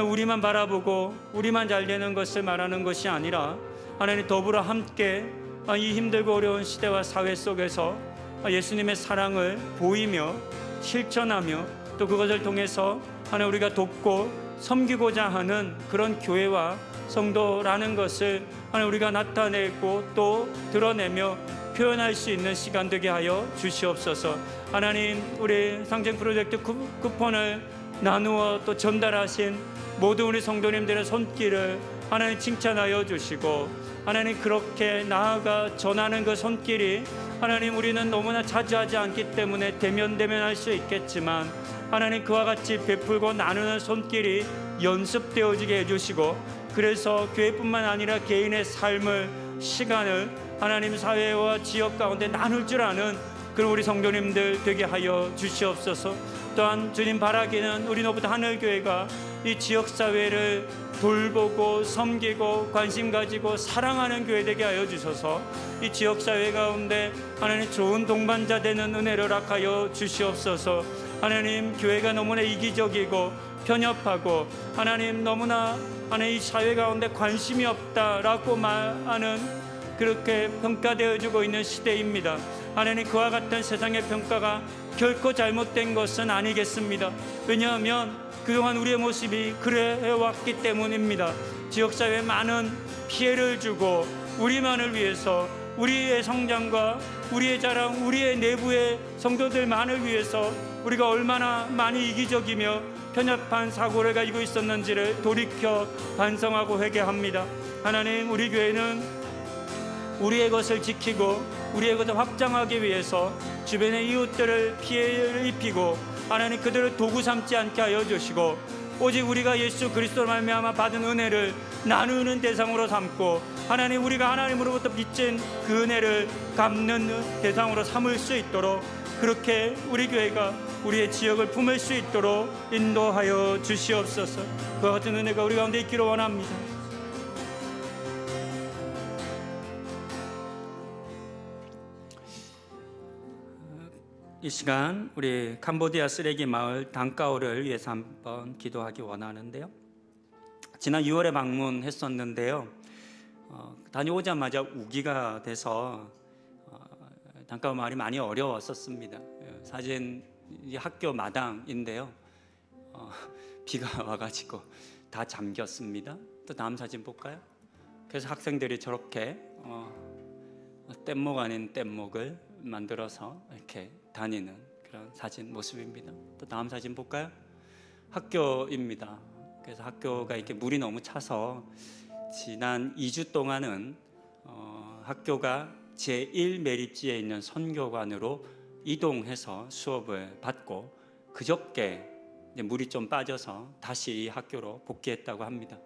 우리만 바라보고 우리만 잘 되는 것을 말하는 것이 아니라 하나님 더불어 함께 이 힘들고 어려운 시대와 사회 속에서 예수님의 사랑을 보이며 실천하며 또 그것을 통해서 하나님 우리가 돕고 섬기고자 하는 그런 교회와 성도라는 것을 하나님 우리가 나타내고 또 드러내며 표현할 수 있는 시간 되게 하여 주시옵소서. 하나님, 우리 상생 프로젝트 쿠폰을 나누어 또 전달하신 모든 우리 성도님들의 손길을 하나님 칭찬하여 주시고, 하나님 그렇게 나아가 전하는 그 손길이 하나님 우리는 너무나 자주 하지 않기 때문에 대면할 수 있겠지만 하나님 그와 같이 베풀고 나누는 손길이 연습되어지게 해주시고, 그래서 교회뿐만 아니라 개인의 삶을 시간을 하나님 사회와 지역 가운데 나눌 줄 아는 그런 우리 성도님들 되게 하여 주시옵소서. 또한 주님 바라기는 우리 노부터 하늘교회가 이 지역사회를 돌보고 섬기고 관심 가지고 사랑하는 교회 되게 하여 주셔서 이 지역사회 가운데 하나님 좋은 동반자 되는 은혜를 허락하여 주시옵소서. 하나님, 교회가 너무나 이기적이고 편협하고 하나님 너무나 하나님 이 사회 가운데 관심이 없다라고 말하는 그렇게 평가되어지고 있는 시대입니다. 하나님, 그와 같은 세상의 평가가 결코 잘못된 것은 아니겠습니다. 왜냐하면 그동안 우리의 모습이 그래왔기 때문입니다. 지역사회에 많은 피해를 주고 우리만을 위해서 우리의 성장과 우리의 자랑, 우리의 내부의 성도들만을 위해서 우리가 얼마나 많이 이기적이며 편협한 사고를 가지고 있었는지를 돌이켜 반성하고 회개합니다. 하나님, 우리 교회는 우리의 것을 지키고 우리의 것을 확장하기 위해서 주변의 이웃들을 피해를 입히고 하나님 그들을 도구 삼지 않게 하여 주시고, 오직 우리가 예수 그리스도로 말미암아 받은 은혜를 나누는 대상으로 삼고 하나님 우리가 하나님으로부터 빚진 그 은혜를 갚는 대상으로 삼을 수 있도록, 그렇게 우리 교회가 우리의 지역을 품을 수 있도록 인도하여 주시옵소서. 그와 같은 은혜가 우리 가운데 있기를 원합니다. 이 시간 우리 캄보디아 쓰레기 마을 단가오를 위해서 한번 기도하기 원하는데요. 지난 6월에 방문했었는데요. 다녀오자마자 우기가 돼서 단가오 마을이 많이 어려웠었습니다. 사진 학교 마당인데요. 비가 와가지고 다 잠겼습니다. 또 다음 사진 볼까요? 그래서 학생들이 저렇게 뗏목 아닌 뗏목을 만들어서 이렇게 다니는 그런 사진 모습입니다. 또 다음 사진 볼까요? 학교입니다. 그래서 학교가 이렇게 물이 너무 차서 지난 2주 동안은 학교가 제1 매립지에 있는 선교관으로 이동해서 수업을 받고 그저께 이제 물이 좀 빠져서 다시 이 학교로 복귀했다고 합니다.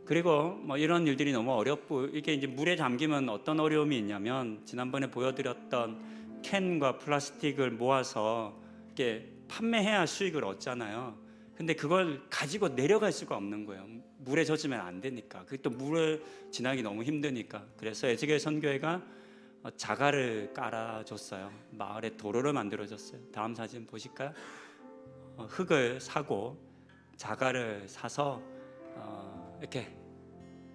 그리고 뭐 이런 일들이 너무 어렵고 이게 이제 물에 잠기면 어떤 어려움이 있냐면 지난번에 보여드렸던 캔과 플라스틱을 모아서 이렇게 판매해야 수익을 얻잖아요. 근데 그걸 가지고 내려갈 수가 없는 거예요. 물에 젖으면 안 되니까. 그게 또 물을 지나기 너무 힘드니까. 그래서 에스겔 선교회가 자갈을 깔아줬어요. 마을에 도로를 만들어줬어요. 다음 사진 보실까요? 흙을 사고 자갈을 사서 이렇게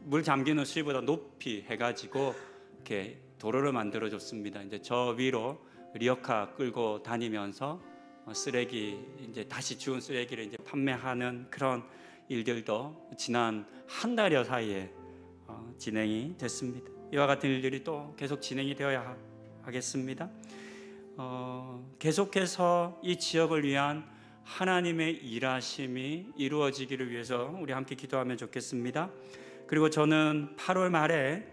물 잠기는 수위보다 높이 해가지고 이렇게 도로를 만들어줬습니다. 이제 저 위로 리어카 끌고 다니면서 쓰레기 이제 다시 주운 쓰레기를 이제 판매하는 그런 일들도 지난 한 달여 사이에 진행이 됐습니다. 이와 같은 일들이 또 계속 진행이 되어야 하겠습니다. 계속해서 이 지역을 위한 하나님의 일하심이 이루어지기를 위해서 우리 함께 기도하면 좋겠습니다. 그리고 저는 8월 말에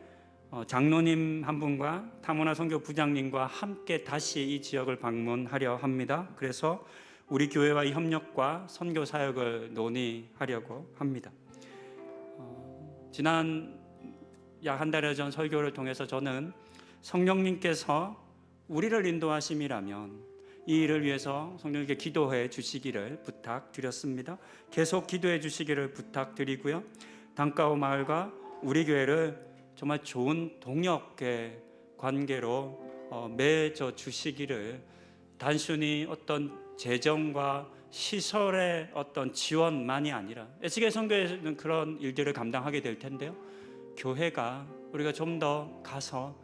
장로님 한 분과 타모나 선교 부장님과 함께 다시 이 지역을 방문하려 합니다. 그래서 우리 교회와의 협력과 선교 사역을 논의하려고 합니다. 지난 약 한 달여 전 설교를 통해서 저는 성령님께서 우리를 인도하심이라면 이 일을 위해서 성령님께 기도해 주시기를 부탁드렸습니다. 계속 기도해 주시기를 부탁드리고요. 단가오 마을과 우리 교회를 정말 좋은 동역의 관계로 맺어 주시기를, 단순히 어떤 재정과 시설의 어떤 지원만이 아니라, 에스겔 선교회는 그런 일들을 감당하게 될 텐데요, 교회가 우리가 좀 더 가서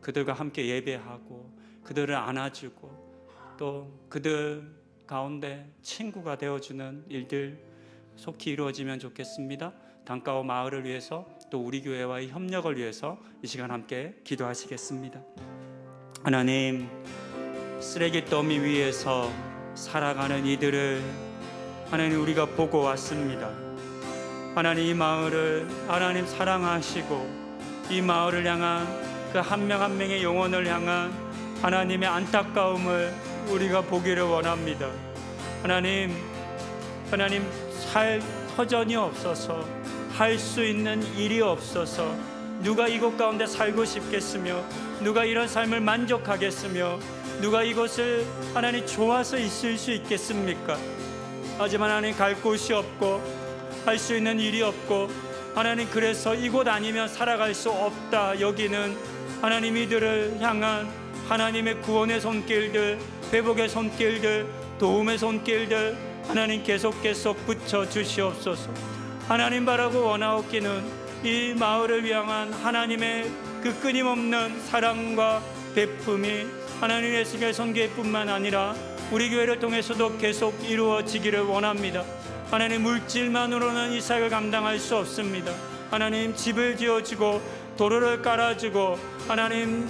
그들과 함께 예배하고 그들을 안아주고 또 그들 가운데 친구가 되어주는 일들 속히 이루어지면 좋겠습니다. 단가오 마을을 위해서 또 우리 교회와의 협력을 위해서 이 시간 함께 기도하시겠습니다. 하나님, 쓰레기 더미 위에서 살아가는 이들을 하나님 우리가 보고 왔습니다. 하나님, 이 마을을 하나님 사랑하시고 이 마을을 향한 그 한 명 한 명의 영혼을 향한 하나님의 안타까움을 우리가 보기를 원합니다. 하나님 살 터전이 없어서, 할 수 있는 일이 없어서 누가 이곳 가운데 살고 싶겠으며, 누가 이런 삶을 만족하겠으며, 누가 이곳을 하나님 좋아서 있을 수 있겠습니까? 하지만 하나님, 갈 곳이 없고 할 수 있는 일이 없고 하나님, 그래서 이곳 아니면 살아갈 수 없다 여기는 하나님 이들을 향한 하나님의 구원의 손길들, 회복의 손길들, 도움의 손길들 하나님 계속 붙여 주시옵소서. 하나님 바라고 원하옵기는 이 마을을 향한 하나님의 그 끊임없는 사랑과 베품이 하나님의 에스겔 선교회뿐만 아니라 우리 교회를 통해서도 계속 이루어지기를 원합니다. 하나님, 물질만으로는 이 사역을 감당할 수 없습니다. 하나님, 집을 지어주고 도로를 깔아주고 하나님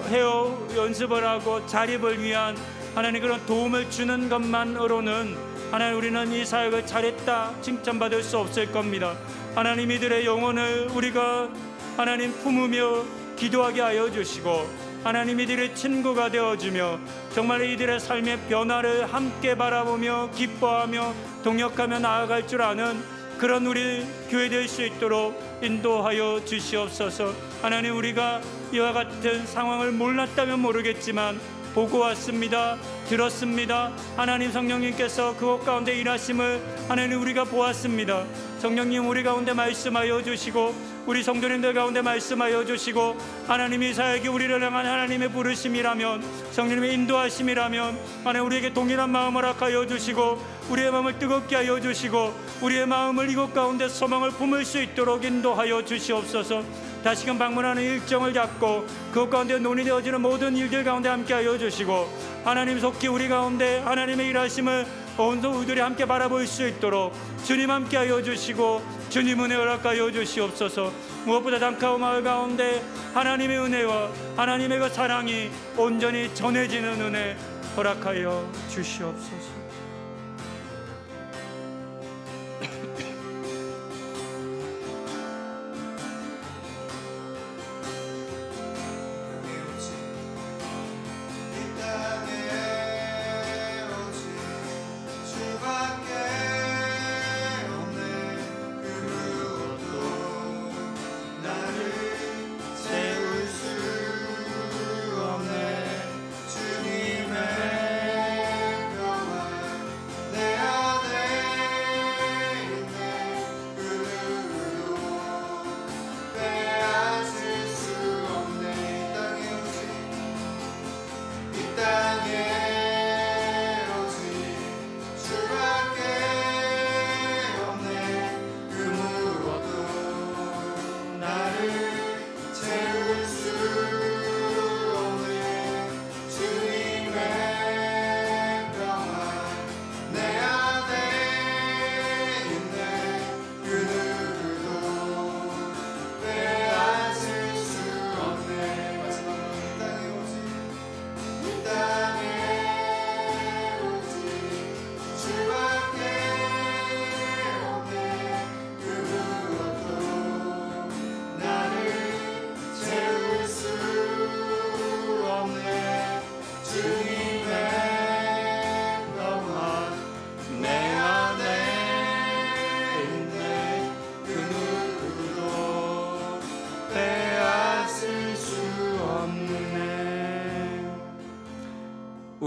헤어 연습을 하고 자립을 위한 하나님 그런 도움을 주는 것만으로는 하나님 우리는 이 사역을 잘했다 칭찬받을 수 없을 겁니다. 하나님, 이들의 영혼을 우리가 하나님 품으며 기도하게 하여 주시고 하나님 이들의 친구가 되어주며 정말 이들의 삶의 변화를 함께 바라보며 기뻐하며 동역하며 나아갈 줄 아는 그런 우리 교회 될 수 있도록 인도하여 주시옵소서. 하나님, 우리가 이와 같은 상황을 몰랐다면 모르겠지만 보고 왔습니다. 들었습니다. 하나님, 성령님께서 그곳 가운데 일하심을 하나님 우리가 보았습니다. 성령님, 우리 가운데 말씀하여 주시고 우리 성도님들 가운데 말씀하여 주시고 하나님, 이 사역이 우리를 향한 하나님의 부르심이라면, 성령님의 인도하심이라면 하나님 우리에게 동일한 마음을 허락하여 주시고 우리의 마음을 뜨겁게 하여 주시고 우리의 마음을 이곳 가운데 소망을 품을 수 있도록 인도하여 주시옵소서. 다시금 방문하는 일정을 잡고 그것 가운데 논의되어지는 모든 일들 가운데 함께 하여 주시고 하나님, 속히 우리 가운데 하나님의 일하심을 온 성도들이 함께 바라볼 수 있도록 주님 함께하여 주시고 주님 은혜 허락하여 주시옵소서. 무엇보다 단카오 마을 가운데 하나님의 은혜와 하나님의 그 사랑이 온전히 전해지는 은혜 허락하여 주시옵소서.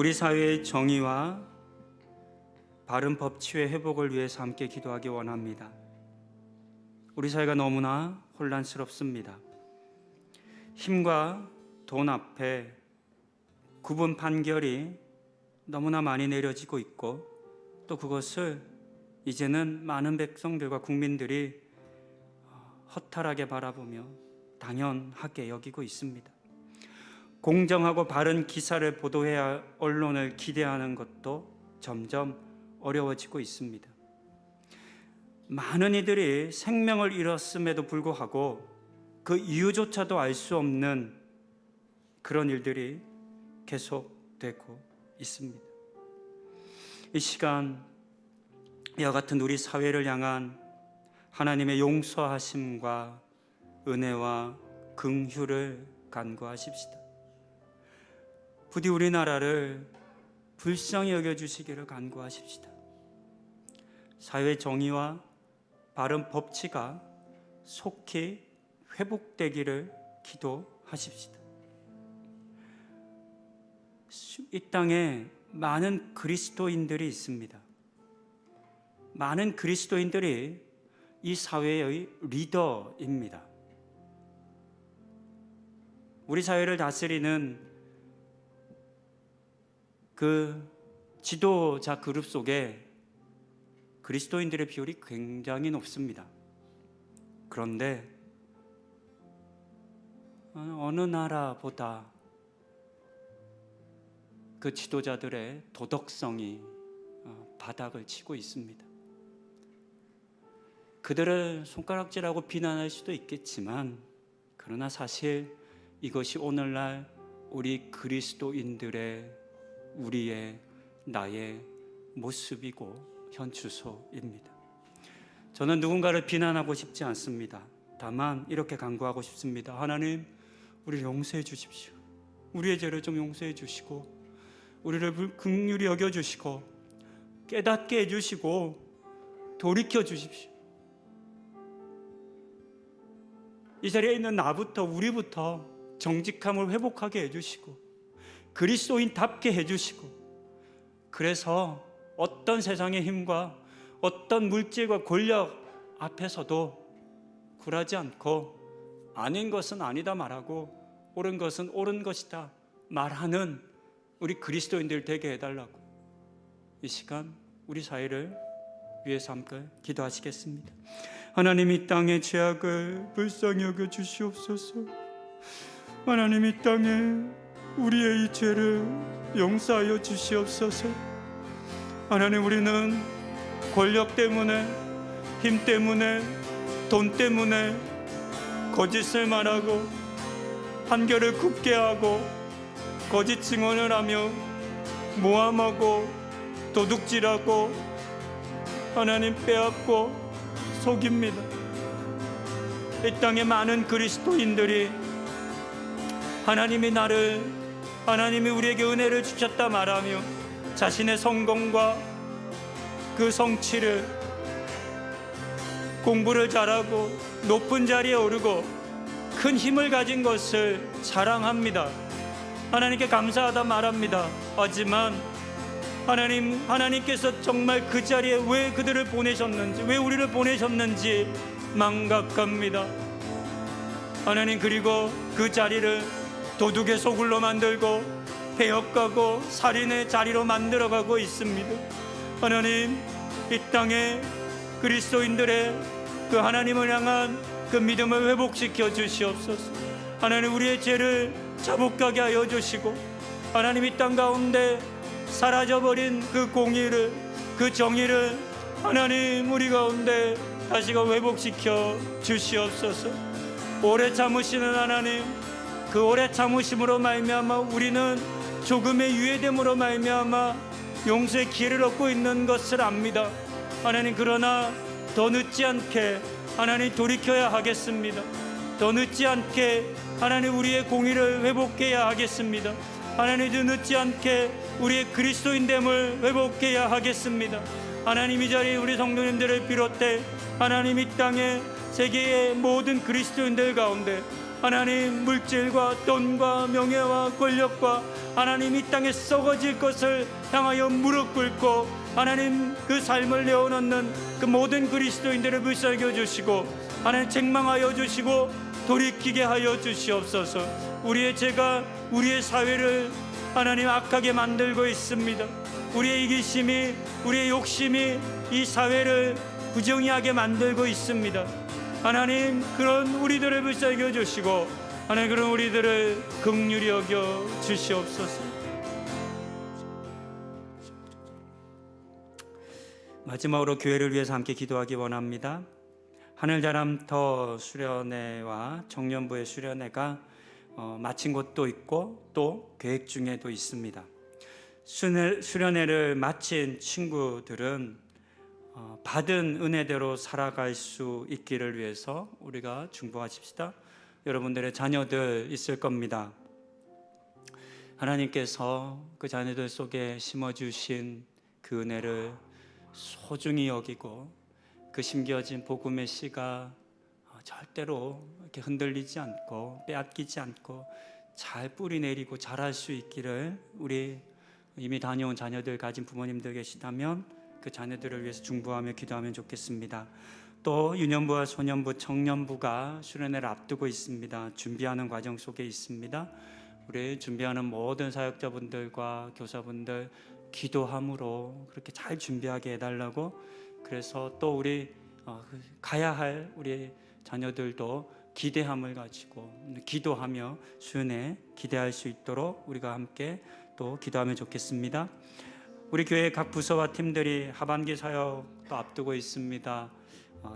우리 사회의 정의와 바른 법치의 회복을 위해서 함께 기도하기 원합니다. 우리 사회가 너무나 혼란스럽습니다. 힘과 돈 앞에 구분 판결이 너무나 많이 내려지고 있고 또 그것을 이제는 많은 백성들과 국민들이 허탈하게 바라보며 당연하게 여기고 있습니다. 공정하고 바른 기사를 보도해야 할 언론을 기대하는 것도 점점 어려워지고 있습니다. 많은 이들이 생명을 잃었음에도 불구하고 그 이유조차도 알 수 없는 그런 일들이 계속되고 있습니다. 이 시간 이와 같은 우리 사회를 향한 하나님의 용서하심과 은혜와 긍휼을 간구하십시다. 부디 우리나라를 불쌍히 여겨주시기를 간구하십시다. 사회 정의와 바른 법치가 속히 회복되기를 기도하십시다. 이 땅에 많은 그리스도인들이 있습니다. 많은 그리스도인들이 이 사회의 리더입니다. 우리 사회를 다스리는 그 지도자 그룹 속에 그리스도인들의 비율이 굉장히 높습니다. 그런데 어느 나라보다 그 지도자들의 도덕성이 바닥을 치고 있습니다. 그들을 손가락질하고 비난할 수도 있겠지만 그러나 사실 이것이 오늘날 우리 그리스도인들의 우리의 나의 모습이고 현주소입니다. 저는 누군가를 비난하고 싶지 않습니다. 다만 이렇게 간구하고 싶습니다. 하나님, 우리를 용서해 주십시오. 우리의 죄를 좀 용서해 주시고 우리를 긍휼히 여겨 주시고 깨닫게 해 주시고 돌이켜 주십시오. 이 자리에 있는 나부터 우리부터 정직함을 회복하게 해 주시고 그리스도인답게 해주시고 그래서 어떤 세상의 힘과 어떤 물질과 권력 앞에서도 굴하지 않고 아닌 것은 아니다 말하고 옳은 것은 옳은 것이다 말하는 우리 그리스도인들 되게 해달라고 이 시간 우리 사회를 위해서 함께 기도하시겠습니다. 하나님, 이 땅의 죄악을 불쌍히 여겨 주시옵소서. 하나님, 이 땅에 우리의 이 죄를 용서하여 주시옵소서. 하나님, 우리는 권력 때문에, 힘 때문에, 돈 때문에 거짓을 말하고 판결을 굽게 하고 거짓 증언을 하며 모함하고 도둑질하고 하나님 빼앗고 속입니다. 이 땅에 많은 그리스도인들이 하나님이 우리에게 은혜를 주셨다 말하며 자신의 성공과 그 성취를, 공부를 잘하고 높은 자리에 오르고 큰 힘을 가진 것을 자랑합니다. 하나님께 감사하다 말합니다. 하지만 하나님께서 정말 그 자리에 왜 그들을 보내셨는지, 왜 우리를 보내셨는지 망각합니다. 하나님, 그리고 그 자리를 도둑의 소굴로 만들고 배역가고 살인의 자리로 만들어가고 있습니다. 하나님, 이 땅에 그리스도인들의 그 하나님을 향한 그 믿음을 회복시켜 주시옵소서. 하나님, 우리의 죄를 자복하게 하여 주시고 하나님, 이 땅 가운데 사라져버린 그 공의를, 그 정의를 하나님 우리 가운데 다시금 회복시켜 주시옵소서. 오래 참으시는 하나님, 그 오래 참으심으로 말미암아 우리는 조금의 유예됨으로 말미암아 용서의 기회를 얻고 있는 것을 압니다. 하나님, 그러나 더 늦지 않게 하나님 돌이켜야 하겠습니다. 더 늦지 않게 하나님 우리의 공의를 회복해야 하겠습니다. 하나님, 더 늦지 않게 우리의 그리스도인됨을 회복해야 하겠습니다. 하나님, 이 자리에 우리 성도님들을 비롯해 하나님 이 땅에 세계의 모든 그리스도인들 가운데 하나님 물질과 돈과 명예와 권력과 하나님 이 땅에 썩어질 것을 향하여 무릎 꿇고 하나님 그 삶을 내어놓는 그 모든 그리스도인들을 불쌍히 주시고 하나님 책망하여 주시고 돌이키게 하여 주시옵소서. 우리의 죄가 우리의 사회를 하나님 악하게 만들고 있습니다. 우리의 이기심이, 우리의 욕심이 이 사회를 부정의하게 만들고 있습니다. 하나님, 그런 우리들을 불쌍히 주시고 하나님, 그런 우리들을 긍휼히 여겨 주시옵소서. 마지막으로 교회를 위해서 함께 기도하기 원합니다. 하늘자람터 수련회와 청년부의 수련회가 마친 곳도 있고 또 계획 중에도 있습니다. 수련회를 마친 친구들은 받은 은혜대로 살아갈 수 있기를 위해서 우리가 중보하십시다. 여러분들의 자녀들 있을 겁니다. 하나님께서 그 자녀들 속에 심어주신 그 은혜를 소중히 여기고 그 심겨진 복음의 씨가 절대로 이렇게 흔들리지 않고 빼앗기지 않고 잘 뿌리 내리고 자랄 수 있기를, 우리 이미 다녀온 자녀들 가진 부모님들 계시다면 그 자녀들을 위해서 중보하며 기도하면 좋겠습니다. 또 유년부와 소년부, 청년부가 수련회를 앞두고 있습니다. 준비하는 과정 속에 있습니다. 우리 준비하는 모든 사역자분들과 교사분들 기도함으로 그렇게 잘 준비하게 해달라고, 그래서 또 우리 가야 할 우리 자녀들도 기대함을 가지고 기도하며 수련회 기대할 수 있도록 우리가 함께 또 기도하면 좋겠습니다. 우리 교회 각 부서와 팀들이 하반기 사역도 앞두고 있습니다.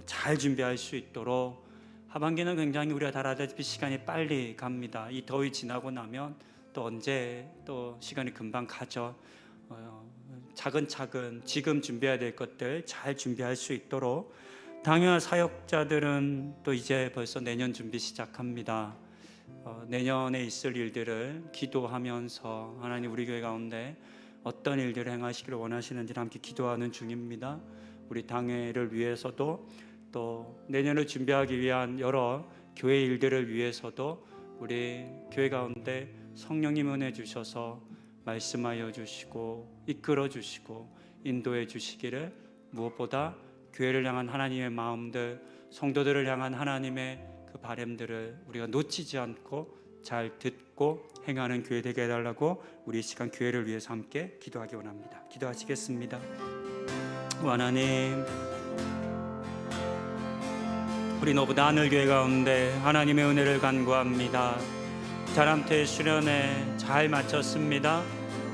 잘 준비할 수 있도록, 하반기는 굉장히 우리가 다 알다시피 시간이 빨리 갑니다. 이 더위 지나고 나면 또 언제 또 시간이 금방 가죠. 차근차근 지금 준비해야 될 것들 잘 준비할 수 있도록, 당연한 사역자들은 또 이제 벌써 내년 준비 시작합니다. 내년에 있을 일들을 기도하면서 하나님 우리 교회 가운데 어떤 일들을 행하시기를 원하시는지를 함께 기도하는 중입니다. 우리 당회를 위해서도 또 내년을 준비하기 위한 여러 교회 일들을 위해서도 우리 교회 가운데 성령님 은혜 주셔서 말씀하여 주시고 이끌어 주시고 인도해 주시기를, 무엇보다 교회를 향한 하나님의 마음들, 성도들을 향한 하나님의 그 바람들을 우리가 놓치지 않고 잘 듣고 행하는 교회 되게 해달라고 우리 이 시간 교회를 위해서 함께 기도하기 원합니다. 기도하시겠습니다. 하나님, 우리 노부다 하늘교회 가운데 하나님의 은혜를 간구합니다. 자람태 수련회 잘 마쳤습니다.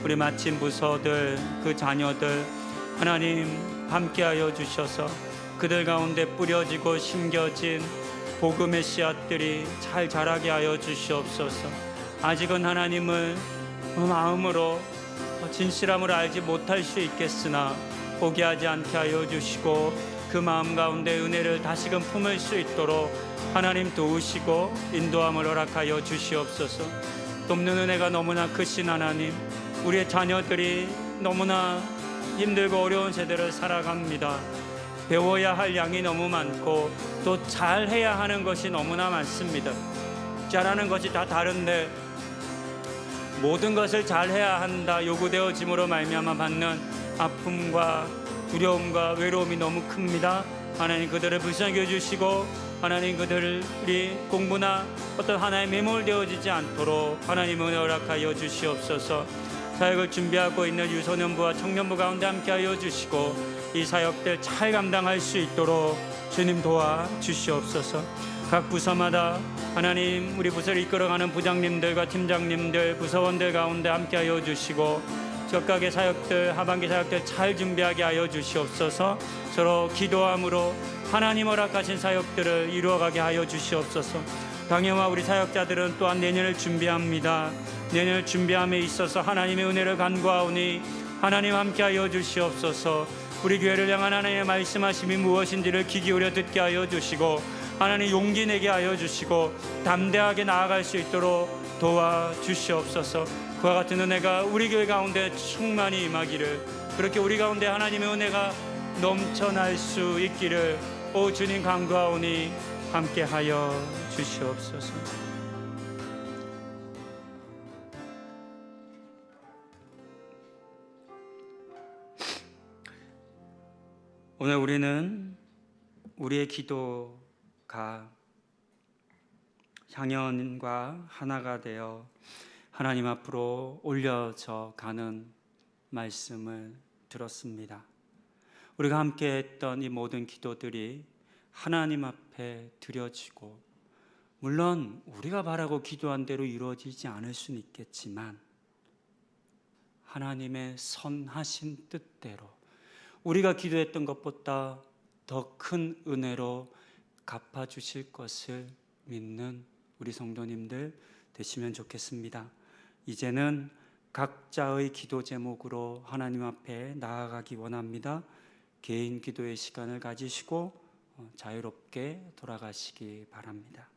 우리 마친 부서들, 그 자녀들 하나님 함께하여 주셔서 그들 가운데 뿌려지고 심겨진 복음의 씨앗들이 잘 자라게 하여 주시옵소서. 아직은 하나님을 마음으로 진실함을 알지 못할 수 있겠으나 포기하지 않게 하여 주시고 그 마음 가운데 은혜를 다시금 품을 수 있도록 하나님 도우시고 인도함을 허락하여 주시옵소서. 돕는 은혜가 너무나 크신 하나님, 우리의 자녀들이 너무나 힘들고 어려운 세대를 살아갑니다. 배워야 할 양이 너무 많고 또 잘해야 하는 것이 너무나 많습니다. 잘하는 것이 다 다른데 모든 것을 잘해야 한다 요구되어짐으로 말미암아 받는 아픔과 두려움과 외로움이 너무 큽니다. 하나님 그들을 불쌍히 여주시고 하나님 그들이 공부나 어떤 하나에 매몰되어지지 않도록 하나님 은혜 허락하여 주시옵소서. 사역을 준비하고 있는 유소년부와 청년부 가운데 함께하여 주시고 이 사역들 잘 감당할 수 있도록 주님 도와주시옵소서. 각 부서마다 하나님 우리 부서를 이끌어가는 부장님들과 팀장님들, 부서원들 가운데 함께하여 주시고 각각의 사역들, 하반기 사역들 잘 준비하게 하여 주시옵소서. 서로 기도함으로 하나님 허락하신 사역들을 이루어가게 하여 주시옵소서. 당회와 우리 사역자들은 또한 내년을 준비합니다. 내년을 준비함에 있어서 하나님의 은혜를 간구하오니 하나님 함께하여 주시옵소서. 우리 교회를 향한 하나님의 말씀하심이 무엇인지를 귀 기울여 듣게 하여 주시고 하나님 용기 내게 하여 주시고 담대하게 나아갈 수 있도록 도와주시옵소서. 그와 같은 은혜가 우리 교회 가운데 충만히 임하기를, 그렇게 우리 가운데 하나님의 은혜가 넘쳐날 수 있기를 오 주님 간구하오니 함께하여 주시옵소서. 오늘 우리는 우리의 기도가 향연과 하나가 되어 하나님 앞으로 올려져 가는 말씀을 들었습니다. 우리가 함께 했던 이 모든 기도들이 하나님 앞에 드려지고, 물론 우리가 바라고 기도한 대로 이루어지지 않을 수는 있겠지만 하나님의 선하신 뜻대로 우리가 기도했던 것보다 더 큰 은혜로 갚아주실 것을 믿는 우리 성도님들 되시면 좋겠습니다. 이제는 각자의 기도 제목으로 하나님 앞에 나아가기 원합니다. 개인 기도의 시간을 가지시고 자유롭게 돌아가시기 바랍니다.